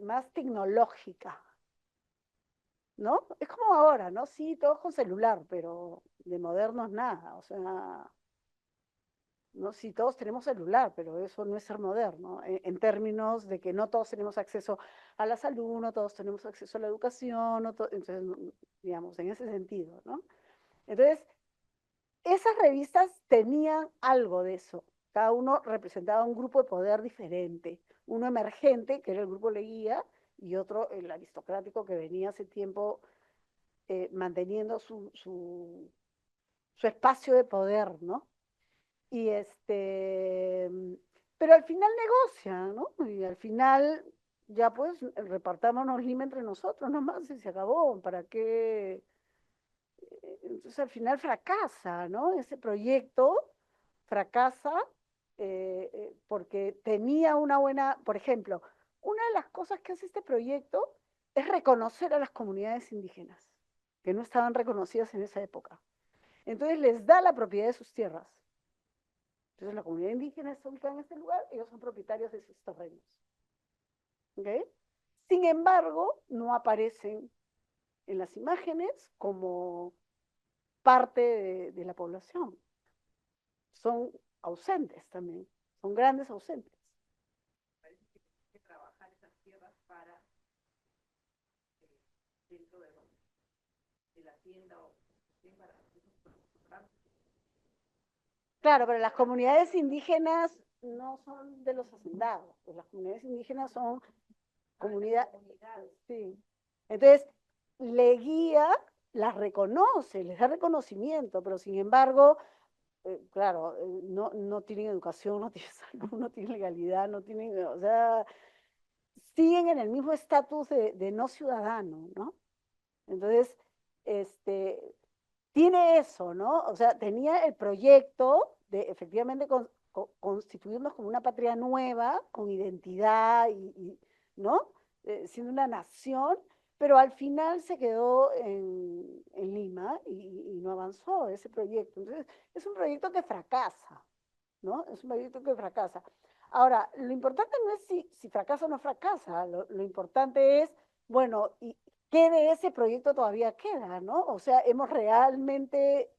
Speaker 1: más tecnológica, ¿no? Es como ahora, ¿no? Sí, todos con celular, pero de modernos nada, o sea, no, sí, todos tenemos celular, pero eso no es ser moderno, en términos de que no todos tenemos acceso a la salud, no todos tenemos acceso a la educación, entonces, digamos, en ese sentido, ¿no? Entonces, esas revistas tenían algo de eso. cada uno representaba un grupo de poder diferente. Uno emergente, que era el grupo Leguía, y otro, el aristocrático, que venía hace tiempo manteniendo su espacio de poder, ¿no? Y pero al final negocian, ¿no? Y al final ya pues repartámonos Lima entre nosotros nomás y se acabó. ¿Para qué? Entonces al final fracasa, ¿no? Ese proyecto fracasa porque tenía una buena, por ejemplo, una de las cosas que hace este proyecto es reconocer a las comunidades indígenas, que no estaban reconocidas en esa época. Entonces les da la propiedad de sus tierras. Entonces la comunidad indígena está ubicada en este lugar, ellos son propietarios de sus terrenos. ¿Okay? Sin embargo, no aparecen en las imágenes como parte de la población. Son ausentes también, son grandes ausentes. Parece que tienen que trabajar esas tierras para dentro de la tienda o para. Claro, pero las comunidades indígenas no son de los hacendados, pues las comunidades indígenas son comunidades, sí. Entonces, Leguía las reconoce, les da reconocimiento, pero sin embargo, claro, no tienen educación, no tienen salud, no tienen legalidad, no tienen, o sea, siguen en el mismo estatus de no ciudadano, ¿no? Entonces, este, tiene eso, ¿no? O sea, tenía el proyecto de efectivamente constituirnos como una patria nueva, con identidad ¿no? Siendo una nación, pero al final se quedó en Lima y no avanzó ese proyecto. Entonces, es un proyecto que fracasa, ¿no? Es un proyecto que fracasa. Ahora, lo importante no es si fracasa o no fracasa, lo importante es, bueno, ¿y qué de ese proyecto todavía queda, no? O sea, hemos realmente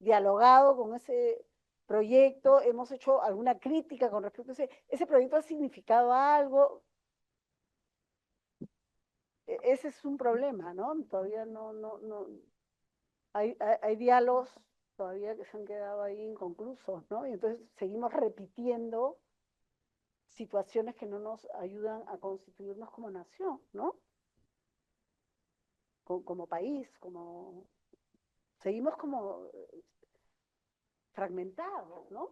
Speaker 1: dialogado con ese proyecto, hemos hecho alguna crítica con respecto a ese proyecto ha significado algo. Ese es un problema, ¿no? Todavía no, hay diálogos todavía que se han quedado ahí inconclusos, ¿no? Y entonces seguimos repitiendo situaciones que no nos ayudan a constituirnos como nación, ¿no? Como país, como seguimos como fragmentados, ¿no?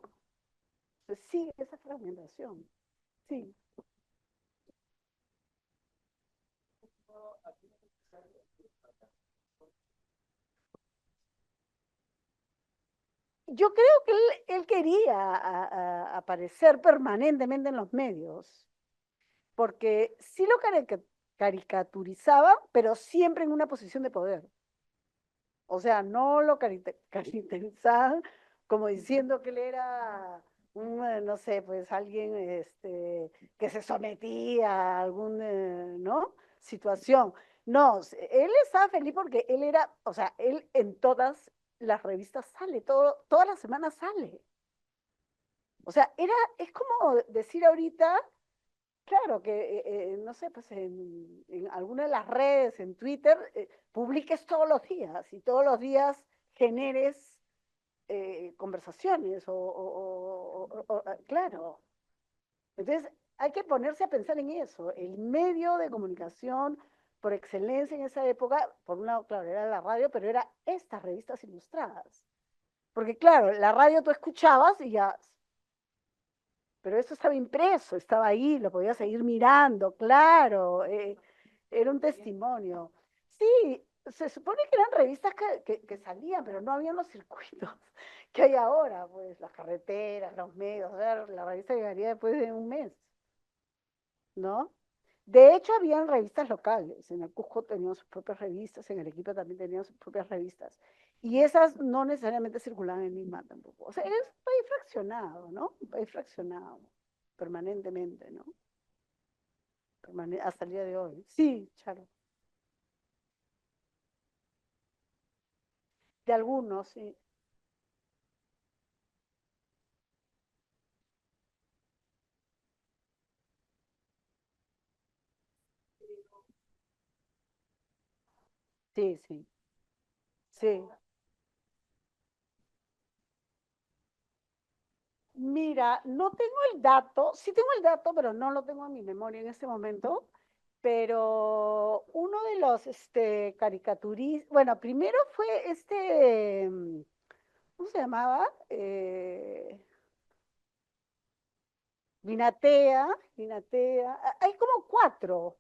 Speaker 1: Pues sigue esa fragmentación, sí. Yo creo que él quería aparecer permanentemente en los medios, porque sí lo caricaturizaba, pero siempre en una posición de poder. O sea, no lo caracterizaban como diciendo que él era un, no sé, pues alguien que se sometía a alguna, ¿no? Situación. No, él estaba feliz porque él era, o sea, él en todas las revistas sale, todas las semanas sale. O sea, es como decir ahorita, claro, que, no sé, pues en alguna de las redes, en Twitter, publiques todos los días y todos los días generes conversaciones claro. Entonces, hay que ponerse a pensar en eso. El medio de comunicación por excelencia en esa época, por un lado, claro, era la radio, pero era estas revistas ilustradas. Porque, claro, la radio tú escuchabas y ya, pero eso estaba impreso, estaba ahí, lo podías seguir mirando, claro, era un testimonio. Sí, se supone que eran revistas que salían, pero no habían los circuitos que hay ahora, pues las carreteras, los medios, a ver, la revista llegaría después de un mes, ¿no? De hecho, habían revistas locales. En el Cusco tenían sus propias revistas, en Arequipa también tenían sus propias revistas. Y esas no necesariamente circulaban en Lima tampoco. O sea, es un país fraccionado, ¿no? Un país fraccionado, permanentemente, ¿no? Hasta el día de hoy. Sí, Charo. De algunos, sí. Sí, sí. Sí. Mira, no tengo el dato, sí tengo el dato, pero no lo tengo en mi memoria en este momento. Pero uno de los caricaturistas, bueno, primero fue ¿cómo se llamaba? Vinatea, hay como cuatro,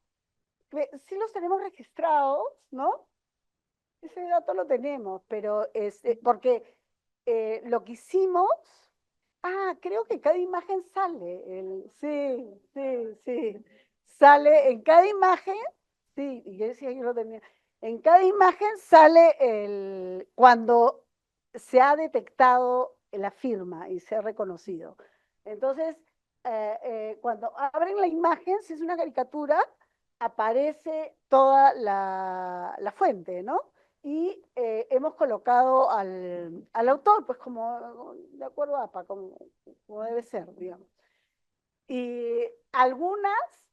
Speaker 1: sí los tenemos registrados, ¿no? Ese dato lo tenemos, pero porque lo que hicimos, creo que cada imagen sale, sí, sí, sí, sale en cada imagen, sí, y yo decía, yo lo tenía, en cada imagen sale cuando se ha detectado la firma y se ha reconocido. Entonces, cuando abren la imagen, si es una caricatura, aparece toda la fuente, ¿no? Y hemos colocado al autor, pues como de acuerdo a APA, como debe ser, digamos. Y algunas,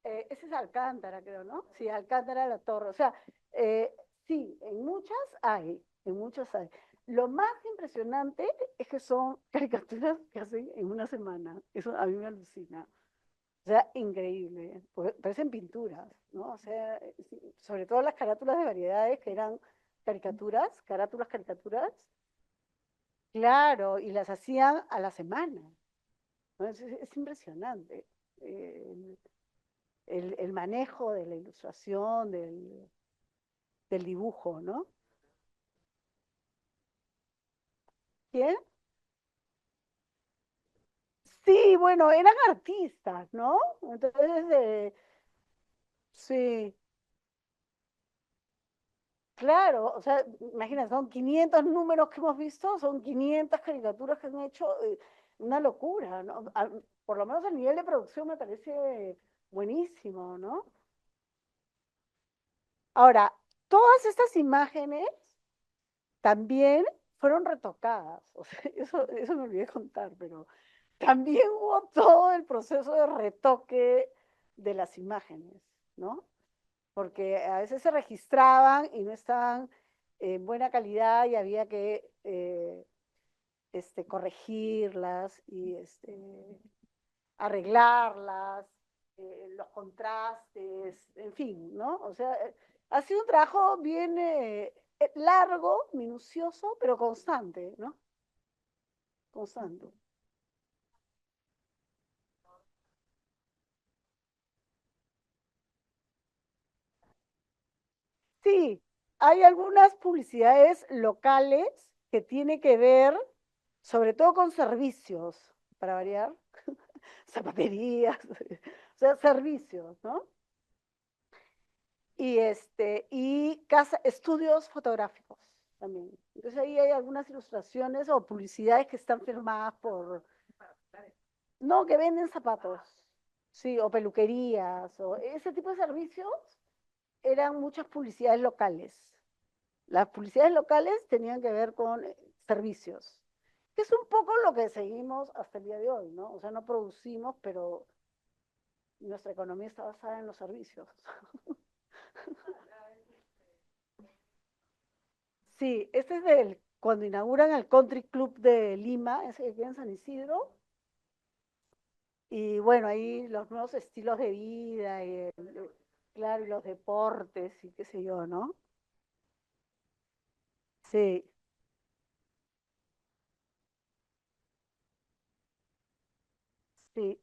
Speaker 1: ese es Alcántara, creo, ¿no? Sí, Alcántara de la Torre. O sea, sí, en muchas hay. Lo más impresionante es que son caricaturas que hacen en una semana. Eso a mí me alucina. O sea, increíble. Parecen pinturas, ¿no? O sea, sobre todo las carátulas de variedades que eran caricaturas, claro, y las hacían a la semana, ¿no? Es impresionante el manejo de la ilustración, del dibujo, ¿no? ¿Quién? Sí, bueno, eran artistas, ¿no? Entonces, sí. Claro, o sea, imagina, son 500 números que hemos visto, son 500 caricaturas que han hecho, una locura, ¿no? Por lo menos el nivel de producción me parece buenísimo, ¿no? Ahora, todas estas imágenes también fueron retocadas, o sea, eso me olvidé contar, pero también hubo todo el proceso de retoque de las imágenes, ¿no? Porque a veces se registraban y no estaban en buena calidad y había que corregirlas y arreglarlas, los contrastes, en fin, ¿no? O sea, ha sido un trabajo bien largo, minucioso, pero constante, ¿no? Constante. Sí, hay algunas publicidades locales que tienen que ver, sobre todo con servicios, para variar, zapaterías, o sea, servicios, ¿no? Y estudios fotográficos también. Entonces ahí hay algunas ilustraciones o publicidades que están firmadas por, no, que venden zapatos, sí, o peluquerías, o ese tipo de servicios eran muchas publicidades locales. Las publicidades locales tenían que ver con servicios, que es un poco lo que seguimos hasta el día de hoy, ¿no? O sea, no producimos, pero nuestra economía está basada en los servicios. Sí, este es cuando inauguran el Country Club de Lima, ese que queda en San Isidro, y bueno, ahí los nuevos estilos de vida, claro, y los deportes y qué sé yo, ¿no? Sí, sí.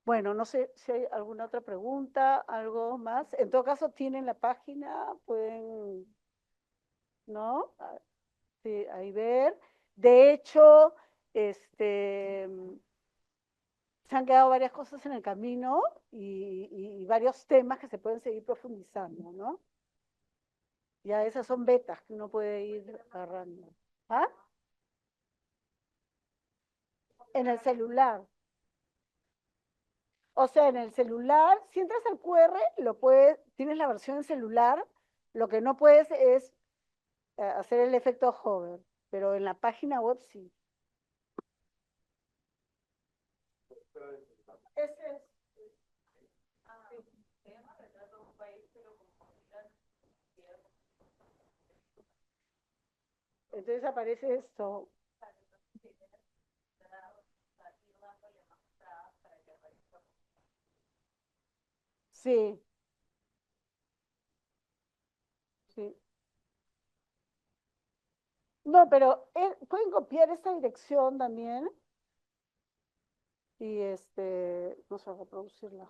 Speaker 1: Bueno, no sé si hay alguna otra pregunta, algo más. En todo caso, tienen la página, pueden, ¿no? Sí, ahí ver. De hecho, este, se han quedado varias cosas en el camino y varios temas que se pueden seguir profundizando, ¿no? Ya esas son betas que uno puede ir agarrando. ¿Ah? En el celular. O sea, en el celular, si entras al QR, tienes la versión en celular, lo que no puedes es hacer el efecto hover, pero en la página web sí. Ese es, entonces aparece esto. Sí, sí. No, pero pueden copiar esta dirección también y no sé, reproducirla.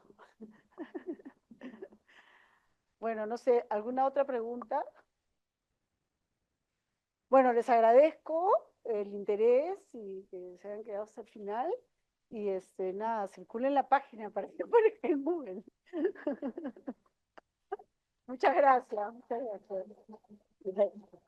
Speaker 1: Bueno, no sé, ¿alguna otra pregunta? Bueno, les agradezco el interés y que se hayan quedado hasta el final. Y nada, circulen la página para que aparezca en Google. Muchas gracias, muchas gracias.